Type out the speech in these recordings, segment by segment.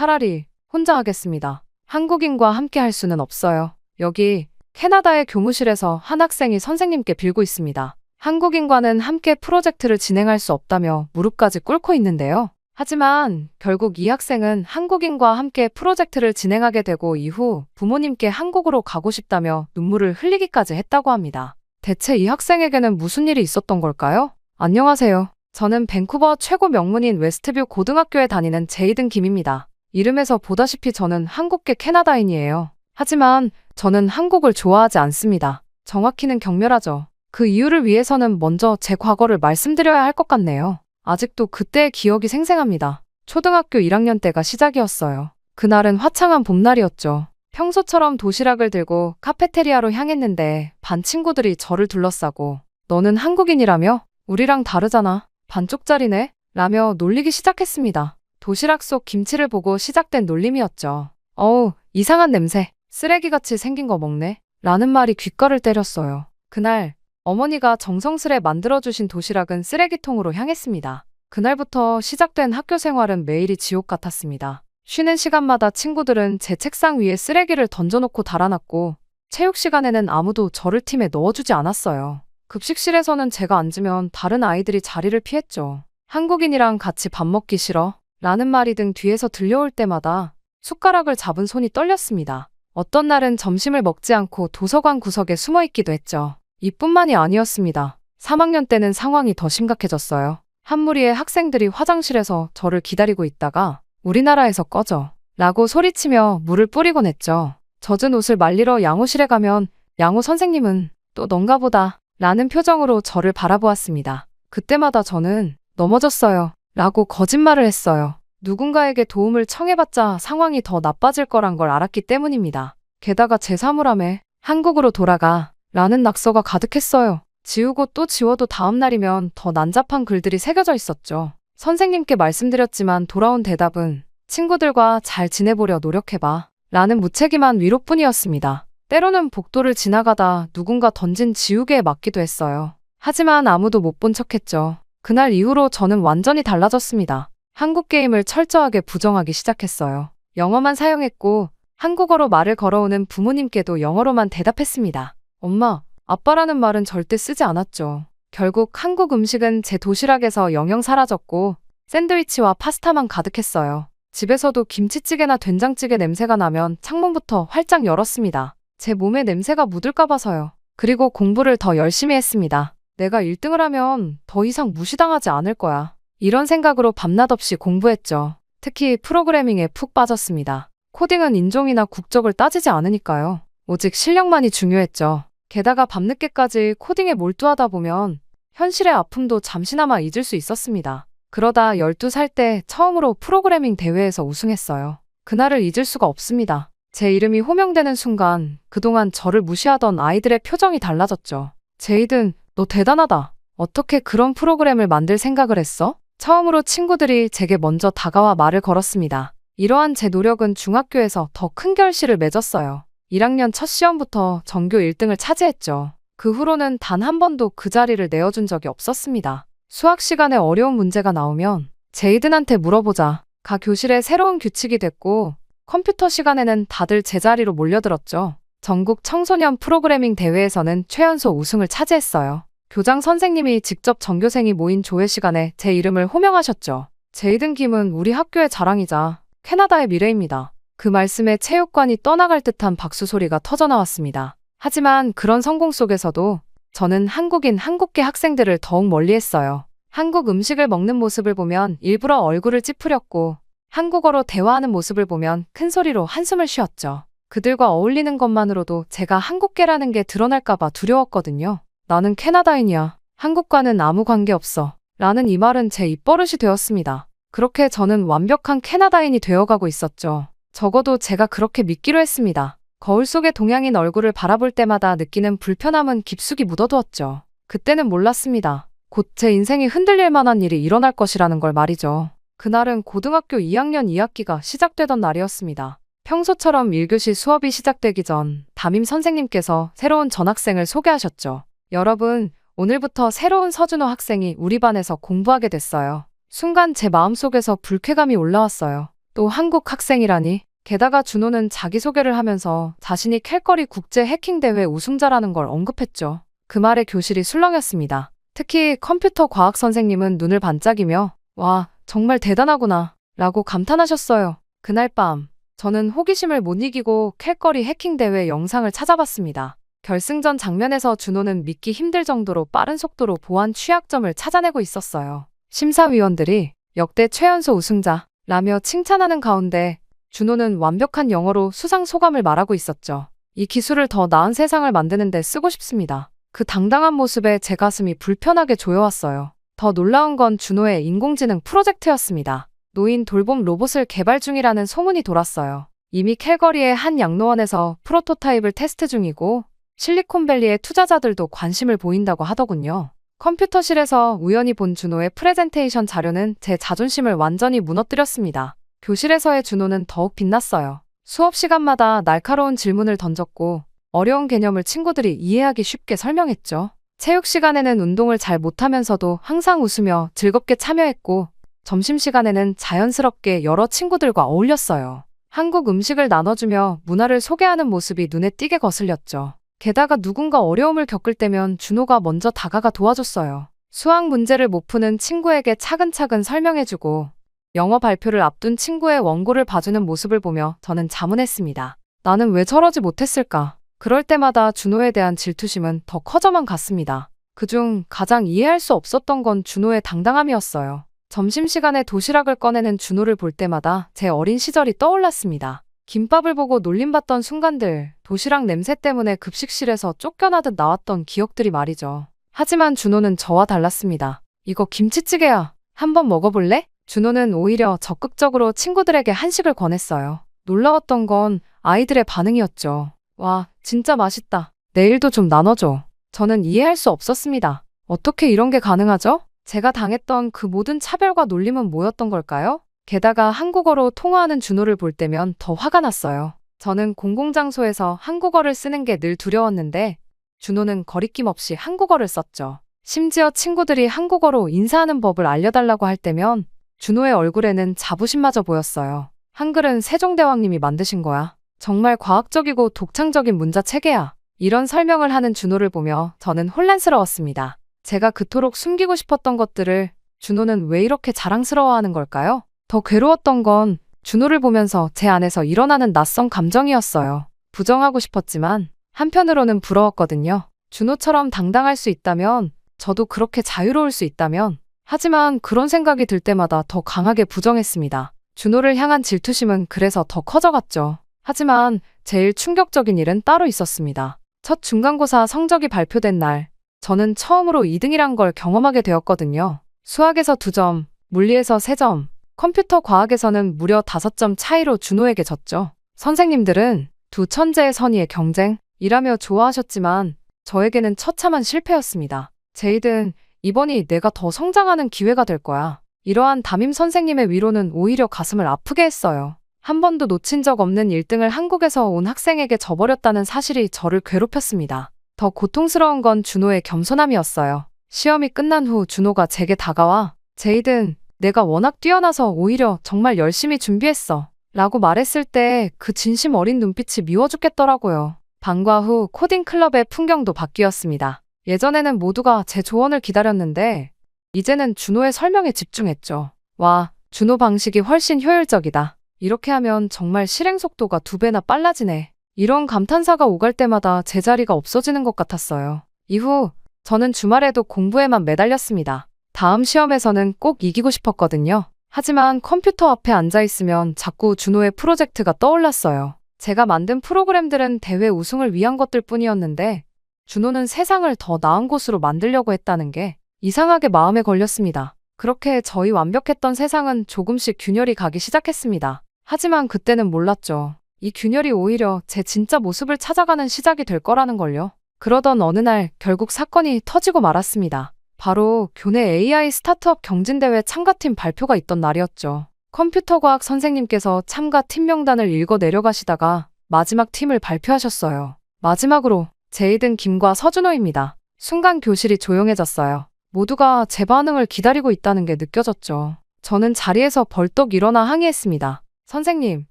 차라리 혼자 하겠습니다. 한국인과 함께 할 수는 없어요. 여기 캐나다의 교무실에서 한 학생이 선생님께 빌고 있습니다. 한국인과는 함께 프로젝트를 진행할 수 없다며 무릎까지 꿇고 있는데요. 하지만 결국 이 학생은 한국인과 함께 프로젝트를 진행하게 되고 이후 부모님께 한국으로 가고 싶다며 눈물을 흘리기까지 했다고 합니다. 대체 이 학생에게는 무슨 일이 있었던 걸까요? 안녕하세요. 저는 밴쿠버 최고 명문인 웨스트뷰 고등학교에 다니는 제이든 김입니다. 이름에서 보다시피 저는 한국계 캐나다인이에요. 하지만 저는 한국을 좋아하지 않습니다. 정확히는 경멸하죠. 그 이유를 위해서는 먼저 제 과거를 말씀드려야 할 것 같네요. 아직도 그때의 기억이 생생합니다. 초등학교 1학년 때가 시작이었어요. 그날은 화창한 봄날이었죠. 평소처럼 도시락을 들고 카페테리아로 향했는데 반 친구들이 저를 둘러싸고 너는 한국인이라며? 우리랑 다르잖아. 반쪽짜리네? 라며 놀리기 시작했습니다. 도시락 속 김치를 보고 시작된 놀림이었죠. 어우, 이상한 냄새. 쓰레기같이 생긴 거 먹네. 라는 말이 귓가를 때렸어요. 그날 어머니가 정성스레 만들어주신 도시락은 쓰레기통으로 향했습니다. 그날부터 시작된 학교 생활은 매일이 지옥 같았습니다. 쉬는 시간마다 친구들은 제 책상 위에 쓰레기를 던져놓고 달아났고 체육 시간에는 아무도 저를 팀에 넣어주지 않았어요. 급식실에서는 제가 앉으면 다른 아이들이 자리를 피했죠. 한국인이랑 같이 밥 먹기 싫어? 라는 말이 등 뒤에서 들려올 때마다 숟가락을 잡은 손이 떨렸습니다. 어떤 날은 점심을 먹지 않고 도서관 구석에 숨어 있기도 했죠. 이뿐만이 아니었습니다. 3학년 때는 상황이 더 심각해졌어요. 한 무리의 학생들이 화장실에서 저를 기다리고 있다가 우리나라에서 꺼져 라고 소리치며 물을 뿌리곤 했죠. 젖은 옷을 말리러 양호실에 가면 양호 선생님은 또 넌가 보다 라는 표정으로 저를 바라보았습니다. 그때마다 저는 넘어졌어요 라고 거짓말을 했어요. 누군가에게 도움을 청해봤자 상황이 더 나빠질 거란 걸 알았기 때문입니다. 게다가 제 사물함에 한국으로 돌아가 라는 낙서가 가득했어요. 지우고 또 지워도 다음 날이면 더 난잡한 글들이 새겨져 있었죠. 선생님께 말씀드렸지만 돌아온 대답은 친구들과 잘 지내보려 노력해봐 라는 무책임한 위로뿐이었습니다. 때로는 복도를 지나가다 누군가 던진 지우개에 맞기도 했어요. 하지만 아무도 못 본 척했죠. 그날 이후로 저는 완전히 달라졌습니다. 한국 게임을 철저하게 부정하기 시작했어요. 영어만 사용했고 한국어로 말을 걸어오는 부모님께도 영어로만 대답했습니다. 엄마, 아빠라는 말은 절대 쓰지 않았죠. 결국 한국 음식은 제 도시락에서 영영 사라졌고 샌드위치와 파스타만 가득했어요. 집에서도 김치찌개나 된장찌개 냄새가 나면 창문부터 활짝 열었습니다. 제 몸에 냄새가 묻을까 봐서요. 그리고 공부를 더 열심히 했습니다. 내가 1등을 하면 더 이상 무시당하지 않을 거야. 이런 생각으로 밤낮 없이 공부했죠. 특히 프로그래밍에 푹 빠졌습니다. 코딩은 인종이나 국적을 따지지 않으니까요. 오직 실력만이 중요했죠. 게다가 밤늦게까지 코딩에 몰두하다 보면 현실의 아픔도 잠시나마 잊을 수 있었습니다. 그러다 12살 때 처음으로 프로그래밍 대회에서 우승했어요. 그날을 잊을 수가 없습니다. 제 이름이 호명되는 순간 그동안 저를 무시하던 아이들의 표정이 달라졌죠. 제이든, 너 대단하다. 어떻게 그런 프로그램을 만들 생각을 했어? 처음으로 친구들이 제게 먼저 다가와 말을 걸었습니다. 이러한 제 노력은 중학교에서 더 큰 결실을 맺었어요. 1학년 첫 시험부터 전교 1등을 차지했죠. 그 후로는 단 한 번도 그 자리를 내어준 적이 없었습니다. 수학 시간에 어려운 문제가 나오면 제이든한테 물어보자. 가 교실에 새로운 규칙이 됐고 컴퓨터 시간에는 다들 제자리로 몰려들었죠. 전국 청소년 프로그래밍 대회에서는 최연소 우승을 차지했어요. 교장 선생님이 직접 전교생이 모인 조회 시간에 제 이름을 호명하셨죠. 제이든 김은 우리 학교의 자랑이자 캐나다의 미래입니다. 그 말씀에 체육관이 떠나갈 듯한 박수 소리가 터져나왔습니다. 하지만 그런 성공 속에서도 저는 한국인 한국계 학생들을 더욱 멀리했어요. 한국 음식을 먹는 모습을 보면 일부러 얼굴을 찌푸렸고 한국어로 대화하는 모습을 보면 큰 소리로 한숨을 쉬었죠. 그들과 어울리는 것만으로도 제가 한국계라는 게 드러날까봐 두려웠거든요. 나는 캐나다인이야. 한국과는 아무 관계없어. 라는 이 말은 제 입버릇이 되었습니다. 그렇게 저는 완벽한 캐나다인이 되어가고 있었죠. 적어도 제가 그렇게 믿기로 했습니다. 거울 속의 동양인 얼굴을 바라볼 때마다 느끼는 불편함은 깊숙이 묻어두었죠. 그때는 몰랐습니다. 곧 제 인생이 흔들릴 만한 일이 일어날 것이라는 걸 말이죠. 그날은 고등학교 2학년 2학기가 시작되던 날이었습니다. 평소처럼 1교시 수업이 시작되기 전 담임 선생님께서 새로운 전학생을 소개하셨죠. 여러분, 오늘부터 새로운 서준호 학생이 우리 반에서 공부하게 됐어요. 순간 제 마음속에서 불쾌감이 올라왔어요. 또 한국 학생이라니. 게다가 준호는 자기소개를 하면서 자신이 캘거리 국제 해킹 대회 우승자라는 걸 언급했죠. 그 말에 교실이 술렁였습니다. 특히 컴퓨터 과학 선생님은 눈을 반짝이며 와, 정말 대단하구나 라고 감탄하셨어요. 그날 밤 저는 호기심을 못 이기고 캘거리 해킹 대회 영상을 찾아봤습니다. 결승전 장면에서 준호는 믿기 힘들 정도로 빠른 속도로 보안 취약점을 찾아내고 있었어요. 심사위원들이 역대 최연소 우승자라며 칭찬하는 가운데 준호는 완벽한 영어로 수상 소감을 말하고 있었죠. 이 기술을 더 나은 세상을 만드는 데 쓰고 싶습니다. 그 당당한 모습에 제 가슴이 불편하게 조여왔어요. 더 놀라운 건 준호의 인공지능 프로젝트였습니다. 노인 돌봄 로봇을 개발 중이라는 소문이 돌았어요. 이미 캘거리의 한 양로원에서 프로토타입을 테스트 중이고 실리콘밸리의 투자자들도 관심을 보인다고 하더군요. 컴퓨터실에서 우연히 본 준호의 프레젠테이션 자료는 제 자존심을 완전히 무너뜨렸습니다. 교실에서의 준호는 더욱 빛났어요. 수업 시간마다 날카로운 질문을 던졌고 어려운 개념을 친구들이 이해하기 쉽게 설명했죠. 체육 시간에는 운동을 잘 못하면서도 항상 웃으며 즐겁게 참여했고 점심시간에는 자연스럽게 여러 친구들과 어울렸어요. 한국 음식을 나눠주며 문화를 소개하는 모습이 눈에 띄게 거슬렸죠. 게다가 누군가 어려움을 겪을 때면 준호가 먼저 다가가 도와줬어요. 수학 문제를 못 푸는 친구에게 차근차근 설명해주고 영어 발표를 앞둔 친구의 원고를 봐주는 모습을 보며 저는 자문했습니다. 나는 왜 저러지 못했을까? 그럴 때마다 준호에 대한 질투심은 더 커져만 갔습니다. 그중 가장 이해할 수 없었던 건 준호의 당당함이었어요. 점심시간에 도시락을 꺼내는 준호를 볼 때마다 제 어린 시절이 떠올랐습니다. 김밥을 보고 놀림받던 순간들, 도시락 냄새 때문에 급식실에서 쫓겨나듯 나왔던 기억들이 말이죠. 하지만 준호는 저와 달랐습니다. 이거 김치찌개야. 한번 먹어볼래? 준호는 오히려 적극적으로 친구들에게 한식을 권했어요. 놀라웠던 건 아이들의 반응이었죠. 와, 진짜 맛있다. 내일도 좀 나눠줘. 저는 이해할 수 없었습니다. 어떻게 이런 게 가능하죠? 제가 당했던 그 모든 차별과 놀림은 뭐였던 걸까요? 게다가 한국어로 통화하는 준호를 볼 때면 더 화가 났어요. 저는 공공장소에서 한국어를 쓰는 게 늘 두려웠는데 준호는 거리낌 없이 한국어를 썼죠. 심지어 친구들이 한국어로 인사하는 법을 알려달라고 할 때면 준호의 얼굴에는 자부심마저 보였어요. 한글은 세종대왕님이 만드신 거야. 정말 과학적이고 독창적인 문자 체계야. 이런 설명을 하는 준호를 보며 저는 혼란스러웠습니다. 제가 그토록 숨기고 싶었던 것들을 준호는 왜 이렇게 자랑스러워하는 걸까요? 더 괴로웠던 건 준호를 보면서 제 안에서 일어나는 낯선 감정이었어요. 부정하고 싶었지만 한편으로는 부러웠거든요. 준호처럼 당당할 수 있다면, 저도 그렇게 자유로울 수 있다면, 하지만 그런 생각이 들 때마다 더 강하게 부정했습니다. 준호를 향한 질투심은 그래서 더 커져갔죠. 하지만 제일 충격적인 일은 따로 있었습니다. 첫 중간고사 성적이 발표된 날, 저는 처음으로 2등이란 걸 경험하게 되었거든요. 수학에서 2점, 물리에서 3점, 컴퓨터 과학에서는 무려 5점 차이로 준호에게 졌죠. 선생님들은 두 천재의 선의의 경쟁이라며 좋아하셨지만 저에게는 처참한 실패였습니다. 제이든, 이번이 내가 더 성장하는 기회가 될 거야. 이러한 담임 선생님의 위로는 오히려 가슴을 아프게 했어요. 한 번도 놓친 적 없는 1등을 한국에서 온 학생에게 져버렸다는 사실이 저를 괴롭혔습니다. 더 고통스러운 건 준호의 겸손함이었어요. 시험이 끝난 후 준호가 제게 다가와 제이든, 내가 워낙 뛰어나서 오히려 정말 열심히 준비했어 라고 말했을 때 그 진심 어린 눈빛이 미워 죽겠더라고요. 방과 후 코딩 클럽의 풍경도 바뀌었습니다. 예전에는 모두가 제 조언을 기다렸는데 이제는 준호의 설명에 집중했죠. 와, 준호 방식이 훨씬 효율적이다. 이렇게 하면 정말 실행 속도가 2배나 빨라지네. 이런 감탄사가 오갈 때마다 제 자리가 없어지는 것 같았어요. 이후 저는 주말에도 공부에만 매달렸습니다. 다음 시험에서는 꼭 이기고 싶었거든요. 하지만 컴퓨터 앞에 앉아있으면 자꾸 준호의 프로젝트가 떠올랐어요. 제가 만든 프로그램들은 대회 우승을 위한 것들 뿐이었는데 준호는 세상을 더 나은 곳으로 만들려고 했다는 게 이상하게 마음에 걸렸습니다. 그렇게 저희 완벽했던 세상은 조금씩 균열이 가기 시작했습니다. 하지만 그때는 몰랐죠. 이 균열이 오히려 제 진짜 모습을 찾아가는 시작이 될 거라는 걸요. 그러던 어느 날 결국 사건이 터지고 말았습니다. 바로 교내 AI 스타트업 경진대회 참가팀 발표가 있던 날이었죠. 컴퓨터과학 선생님께서 참가 팀 명단을 읽어 내려가시다가 마지막 팀을 발표하셨어요. 마지막으로 제이든 김과 서준호입니다. 순간 교실이 조용해졌어요. 모두가 제 반응을 기다리고 있다는 게 느껴졌죠. 저는 자리에서 벌떡 일어나 항의했습니다. 선생님,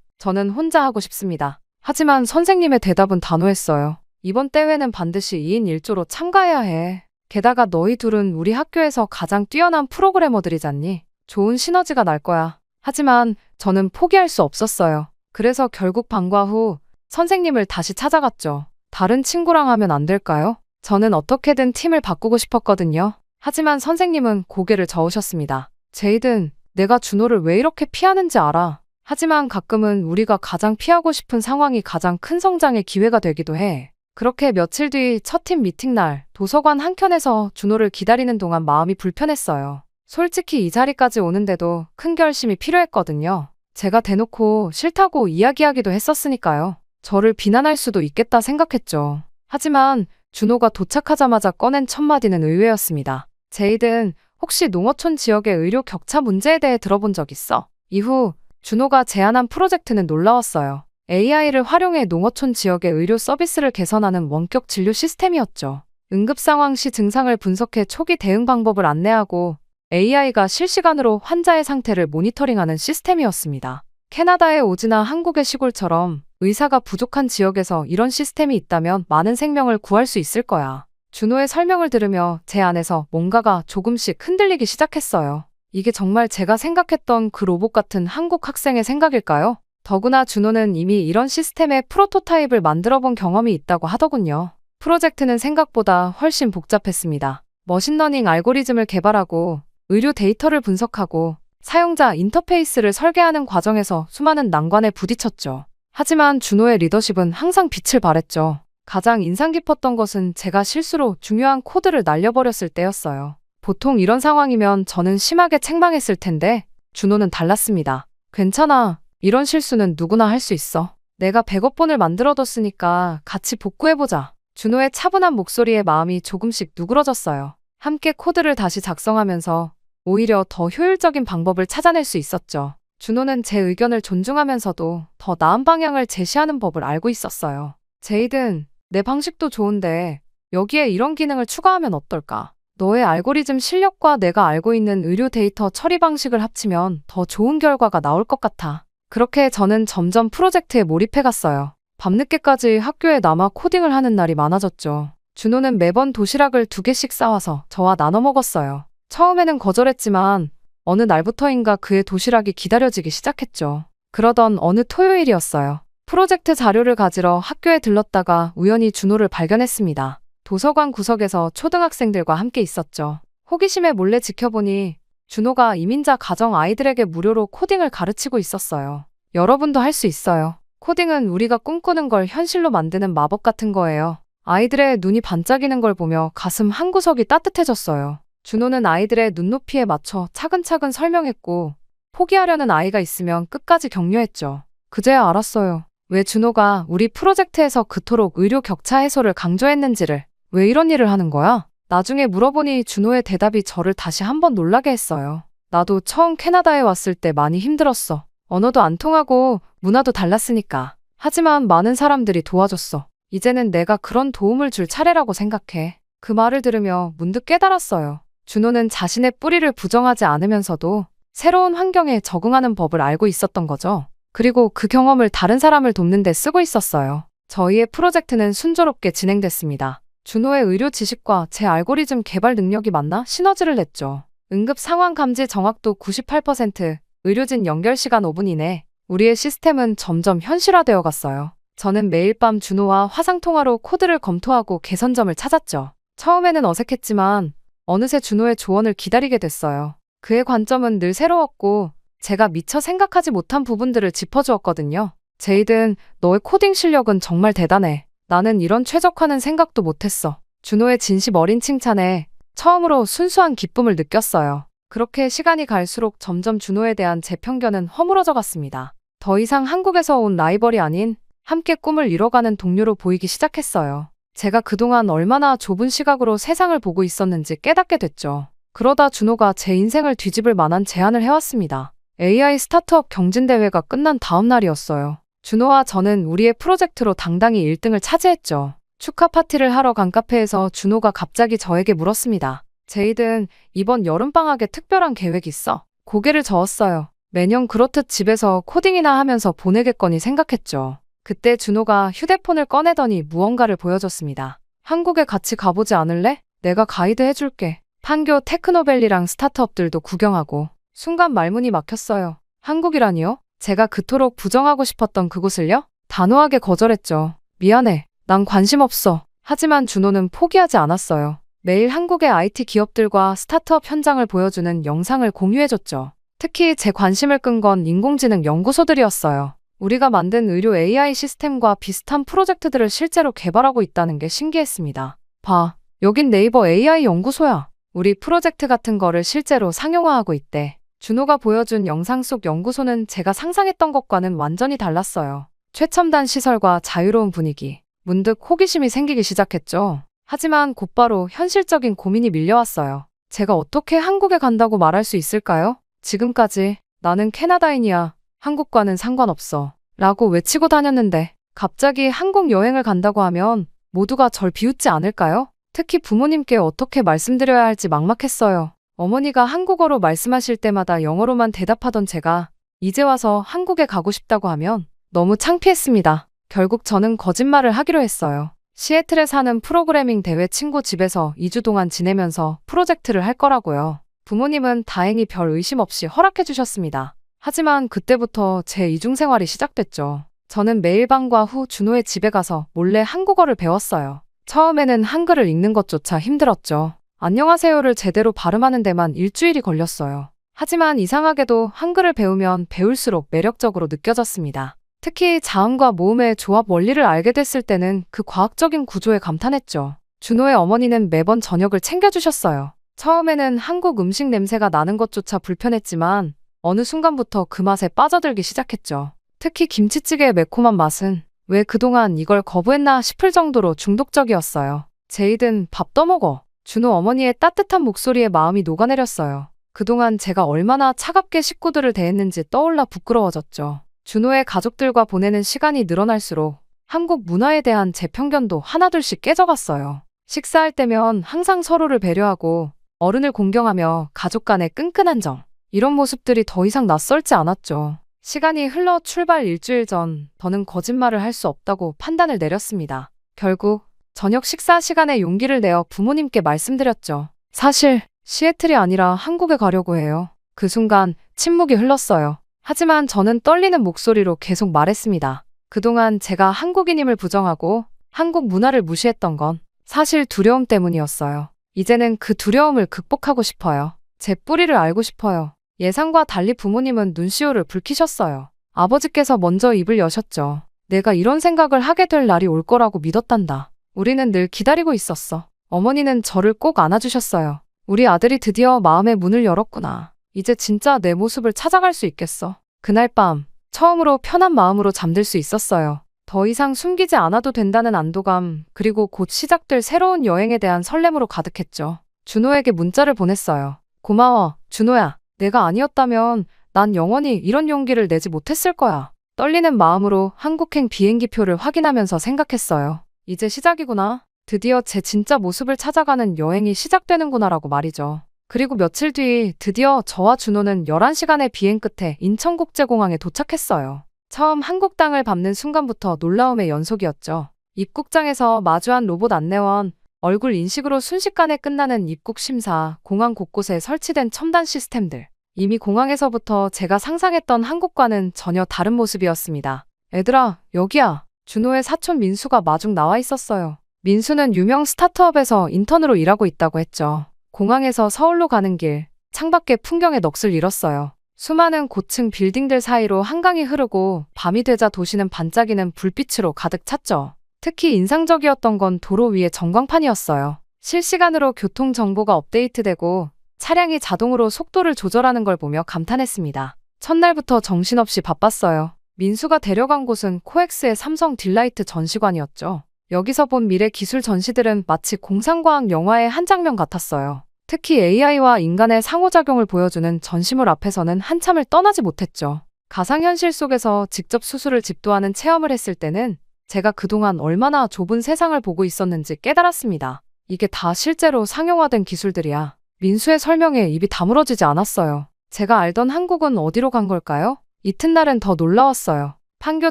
저는 혼자 하고 싶습니다. 하지만 선생님의 대답은 단호했어요. 이번 대회는 반드시 2인 1조로 참가해야 해. 게다가 너희 둘은 우리 학교에서 가장 뛰어난 프로그래머들이잖니. 좋은 시너지가 날 거야. 하지만 저는 포기할 수 없었어요. 그래서 결국 방과 후 선생님을 다시 찾아갔죠. 다른 친구랑 하면 안 될까요? 저는 어떻게든 팀을 바꾸고 싶었거든요. 하지만 선생님은 고개를 저으셨습니다. 제이든, 내가 준호를 왜 이렇게 피하는지 알아. 하지만 가끔은 우리가 가장 피하고 싶은 상황이 가장 큰 성장의 기회가 되기도 해. 그렇게 며칠 뒤 첫 팀 미팅 날, 도서관 한켠에서 준호를 기다리는 동안 마음이 불편했어요. 솔직히 이 자리까지 오는데도 큰 결심이 필요했거든요. 제가 대놓고 싫다고 이야기하기도 했었으니까요. 저를 비난할 수도 있겠다 생각했죠. 하지만 준호가 도착하자마자 꺼낸 첫 마디는 의외였습니다. 제이든, 혹시 농어촌 지역의 의료 격차 문제에 대해 들어본 적 있어? 이후 준호가 제안한 프로젝트는 놀라웠어요. AI를 활용해 농어촌 지역의 의료 서비스를 개선하는 원격 진료 시스템이었죠. 응급 상황 시 증상을 분석해 초기 대응 방법을 안내하고 AI가 실시간으로 환자의 상태를 모니터링하는 시스템이었습니다. 캐나다의 오지나 한국의 시골처럼 의사가 부족한 지역에서 이런 시스템이 있다면 많은 생명을 구할 수 있을 거야. 준호의 설명을 들으며 제 안에서 뭔가가 조금씩 흔들리기 시작했어요. 이게 정말 제가 생각했던 그 로봇 같은 한국 학생의 생각일까요? 더구나 준호는 이미 이런 시스템의 프로토타입을 만들어 본 경험이 있다고 하더군요. 프로젝트는 생각보다 훨씬 복잡했습니다. 머신러닝 알고리즘을 개발하고 의료 데이터를 분석하고 사용자 인터페이스를 설계하는 과정에서 수많은 난관에 부딪혔죠. 하지만 준호의 리더십은 항상 빛을 발했죠. 가장 인상 깊었던 것은 제가 실수로 중요한 코드를 날려버렸을 때였어요. 보통 이런 상황이면 저는 심하게 책망했을 텐데 준호는 달랐습니다. 괜찮아. 이런 실수는 누구나 할 수 있어. 내가 100억 번을 만들어뒀으니까 같이 복구해보자. 준호의 차분한 목소리에 마음이 조금씩 누그러졌어요. 함께 코드를 다시 작성하면서 오히려 더 효율적인 방법을 찾아낼 수 있었죠. 준호는 제 의견을 존중하면서도 더 나은 방향을 제시하는 법을 알고 있었어요. 제이든, 내 방식도 좋은데 여기에 이런 기능을 추가하면 어떨까? 너의 알고리즘 실력과 내가 알고 있는 의료 데이터 처리 방식을 합치면 더 좋은 결과가 나올 것 같아. 그렇게 저는 점점 프로젝트에 몰입해갔어요. 밤늦게까지 학교에 남아 코딩을 하는 날이 많아졌죠. 준호는 매번 도시락을 2개씩 싸와서 저와 나눠 먹었어요. 처음에는 거절했지만 어느 날부터인가 그의 도시락이 기다려지기 시작했죠. 그러던 어느 토요일이었어요. 프로젝트 자료를 가지러 학교에 들렀다가 우연히 준호를 발견했습니다. 도서관 구석에서 초등학생들과 함께 있었죠. 호기심에 몰래 지켜보니 준호가 이민자 가정 아이들에게 무료로 코딩을 가르치고 있었어요. 여러분도 할 수 있어요. 코딩은 우리가 꿈꾸는 걸 현실로 만드는 마법 같은 거예요. 아이들의 눈이 반짝이는 걸 보며 가슴 한구석이 따뜻해졌어요. 준호는 아이들의 눈높이에 맞춰 차근차근 설명했고 포기하려는 아이가 있으면 끝까지 격려했죠. 그제야 알았어요. 왜 준호가 우리 프로젝트에서 그토록 의료 격차 해소를 강조했는지를. 왜 이런 일을 하는 거야? 나중에 물어보니 준호의 대답이 저를 다시 한번 놀라게 했어요. 나도 처음 캐나다에 왔을 때 많이 힘들었어. 언어도 안 통하고 문화도 달랐으니까. 하지만 많은 사람들이 도와줬어. 이제는 내가 그런 도움을 줄 차례라고 생각해. 그 말을 들으며 문득 깨달았어요. 준호는 자신의 뿌리를 부정하지 않으면서도 새로운 환경에 적응하는 법을 알고 있었던 거죠. 그리고 그 경험을 다른 사람을 돕는 데 쓰고 있었어요. 저희의 프로젝트는 순조롭게 진행됐습니다. 준호의 의료 지식과 제 알고리즘 개발 능력이 만나 시너지를 냈죠. 응급 상황 감지 정확도 98%, 의료진 연결 시간 5분 이내. 우리의 시스템은 점점 현실화되어 갔어요. 저는 매일 밤 준호와 화상통화로 코드를 검토하고 개선점을 찾았죠. 처음에는 어색했지만 어느새 준호의 조언을 기다리게 됐어요. 그의 관점은 늘 새로웠고 제가 미처 생각하지 못한 부분들을 짚어주었거든요. 제이든, 너의 코딩 실력은 정말 대단해. 나는 이런 최적화는 생각도 못했어. 준호의 진심 어린 칭찬에 처음으로 순수한 기쁨을 느꼈어요. 그렇게 시간이 갈수록 점점 준호에 대한 제 편견은 허물어져 갔습니다. 더 이상 한국에서 온 라이벌이 아닌 함께 꿈을 이뤄가는 동료로 보이기 시작했어요. 제가 그동안 얼마나 좁은 시각으로 세상을 보고 있었는지 깨닫게 됐죠. 그러다 준호가 제 인생을 뒤집을 만한 제안을 해왔습니다. AI 스타트업 경진대회가 끝난 다음 날이었어요. 준호와 저는 우리의 프로젝트로 당당히 1등을 차지했죠. 축하 파티를 하러 간 카페에서 준호가 갑자기 저에게 물었습니다. 제이든, 이번 여름방학에 특별한 계획 있어? 고개를 저었어요. 매년 그렇듯 집에서 코딩이나 하면서 보내겠거니 생각했죠. 그때 준호가 휴대폰을 꺼내더니 무언가를 보여줬습니다. 한국에 같이 가보지 않을래? 내가 가이드 해줄게. 판교 테크노밸리랑 스타트업들도 구경하고. 순간 말문이 막혔어요. 한국이라니요? 제가 그토록 부정하고 싶었던 그곳을요? 단호하게 거절했죠. 미안해. 난 관심 없어. 하지만 준호는 포기하지 않았어요. 매일 한국의 IT 기업들과 스타트업 현장을 보여주는 영상을 공유해줬죠. 특히 제 관심을 끈 건 인공지능 연구소들이었어요. 우리가 만든 의료 AI 시스템과 비슷한 프로젝트들을 실제로 개발하고 있다는 게 신기했습니다. 봐, 여긴 네이버 AI 연구소야. 우리 프로젝트 같은 거를 실제로 상용화하고 있대. 준호가 보여준 영상 속 연구소는 제가 상상했던 것과는 완전히 달랐어요. 최첨단 시설과 자유로운 분위기. 문득 호기심이 생기기 시작했죠. 하지만 곧바로 현실적인 고민이 밀려왔어요. 제가 어떻게 한국에 간다고 말할 수 있을까요? 지금까지 나는 캐나다인이야. 한국과는 상관없어. 라고 외치고 다녔는데 갑자기 한국 여행을 간다고 하면 모두가 절 비웃지 않을까요? 특히 부모님께 어떻게 말씀드려야 할지 막막했어요. 어머니가 한국어로 말씀하실 때마다 영어로만 대답하던 제가 이제 와서 한국에 가고 싶다고 하면 너무 창피했습니다. 결국 저는 거짓말을 하기로 했어요. 시애틀에 사는 프로그래밍 대회 친구 집에서 2주 동안 지내면서 프로젝트를 할 거라고요. 부모님은 다행히 별 의심 없이 허락해 주셨습니다. 하지만 그때부터 제 이중생활이 시작됐죠. 저는 매일 방과 후 준호의 집에 가서 몰래 한국어를 배웠어요. 처음에는 한글을 읽는 것조차 힘들었죠. 안녕하세요를 제대로 발음하는 데만 일주일이 걸렸어요. 하지만 이상하게도 한글을 배우면 배울수록 매력적으로 느껴졌습니다. 특히 자음과 모음의 조합 원리를 알게 됐을 때는 그 과학적인 구조에 감탄했죠. 준호의 어머니는 매번 저녁을 챙겨주셨어요. 처음에는 한국 음식 냄새가 나는 것조차 불편했지만 어느 순간부터 그 맛에 빠져들기 시작했죠. 특히 김치찌개의 매콤한 맛은 왜 그동안 이걸 거부했나 싶을 정도로 중독적이었어요. 제이든 밥 떠먹어. 준호 어머니의 따뜻한 목소리에 마음이 녹아내렸어요. 그동안 제가 얼마나 차갑게 식구들을 대했는지 떠올라 부끄러워졌죠. 준호의 가족들과 보내는 시간이 늘어날수록 한국 문화에 대한 제 편견도 하나둘씩 깨져갔어요. 식사할 때면 항상 서로를 배려하고 어른을 공경하며 가족 간의 끈끈한 정. 이런 모습들이 더 이상 낯설지 않았죠. 시간이 흘러 출발 일주일 전, 더는 거짓말을 할 수 없다고 판단을 내렸습니다. 결국 저녁 식사 시간에 용기를 내어 부모님께 말씀드렸죠. 사실 시애틀이 아니라 한국에 가려고 해요. 그 순간 침묵이 흘렀어요. 하지만 저는 떨리는 목소리로 계속 말했습니다. 그동안 제가 한국인임을 부정하고 한국 문화를 무시했던 건 사실 두려움 때문이었어요. 이제는 그 두려움을 극복하고 싶어요. 제 뿌리를 알고 싶어요. 예상과 달리 부모님은 눈시울을 붉히셨어요. 아버지께서 먼저 입을 여셨죠. 내가 이런 생각을 하게 될 날이 올 거라고 믿었단다. 우리는 늘 기다리고 있었어. 어머니는 저를 꼭 안아주셨어요. 우리 아들이 드디어 마음의 문을 열었구나. 이제 진짜 내 모습을 찾아갈 수 있겠어. 그날 밤 처음으로 편한 마음으로 잠들 수 있었어요. 더 이상 숨기지 않아도 된다는 안도감, 그리고 곧 시작될 새로운 여행에 대한 설렘으로 가득했죠. 준호에게 문자를 보냈어요. 고마워, 준호야. 내가 아니었다면 난 영원히 이런 용기를 내지 못했을 거야. 떨리는 마음으로 한국행 비행기표를 확인하면서 생각했어요. 이제 시작이구나. 드디어 제 진짜 모습을 찾아가는 여행이 시작되는구나라고 말이죠. 그리고 며칠 뒤 드디어 저와 준호는 11시간의 비행 끝에 인천국제공항에 도착했어요. 처음 한국 땅을 밟는 순간부터 놀라움의 연속이었죠. 입국장에서 마주한 로봇 안내원, 얼굴 인식으로 순식간에 끝나는 입국 심사, 공항 곳곳에 설치된 첨단 시스템들. 이미 공항에서부터 제가 상상했던 한국과는 전혀 다른 모습이었습니다. 애들아, 여기야. 준호의 사촌 민수가 마중 나와 있었어요. 민수는 유명 스타트업에서 인턴으로 일하고 있다고 했죠. 공항에서 서울로 가는 길, 창밖의 풍경에 넋을 잃었어요. 수많은 고층 빌딩들 사이로 한강이 흐르고 밤이 되자 도시는 반짝이는 불빛으로 가득 찼죠. 특히 인상적이었던 건 도로 위의 전광판이었어요. 실시간으로 교통 정보가 업데이트되고 차량이 자동으로 속도를 조절하는 걸 보며 감탄했습니다. 첫날부터 정신없이 바빴어요. 민수가 데려간 곳은 코엑스의 삼성 딜라이트 전시관이었죠. 여기서 본 미래 기술 전시들은 마치 공상과학 영화의 한 장면 같았어요. 특히 AI와 인간의 상호작용을 보여주는 전시물 앞에서는 한참을 떠나지 못했죠. 가상현실 속에서 직접 수술을 집도하는 체험을 했을 때는 제가 그동안 얼마나 좁은 세상을 보고 있었는지 깨달았습니다. 이게 다 실제로 상용화된 기술들이야. 민수의 설명에 입이 다물어지지 않았어요. 제가 알던 한국은 어디로 간 걸까요? 이튿날은 더 놀라웠어요. 판교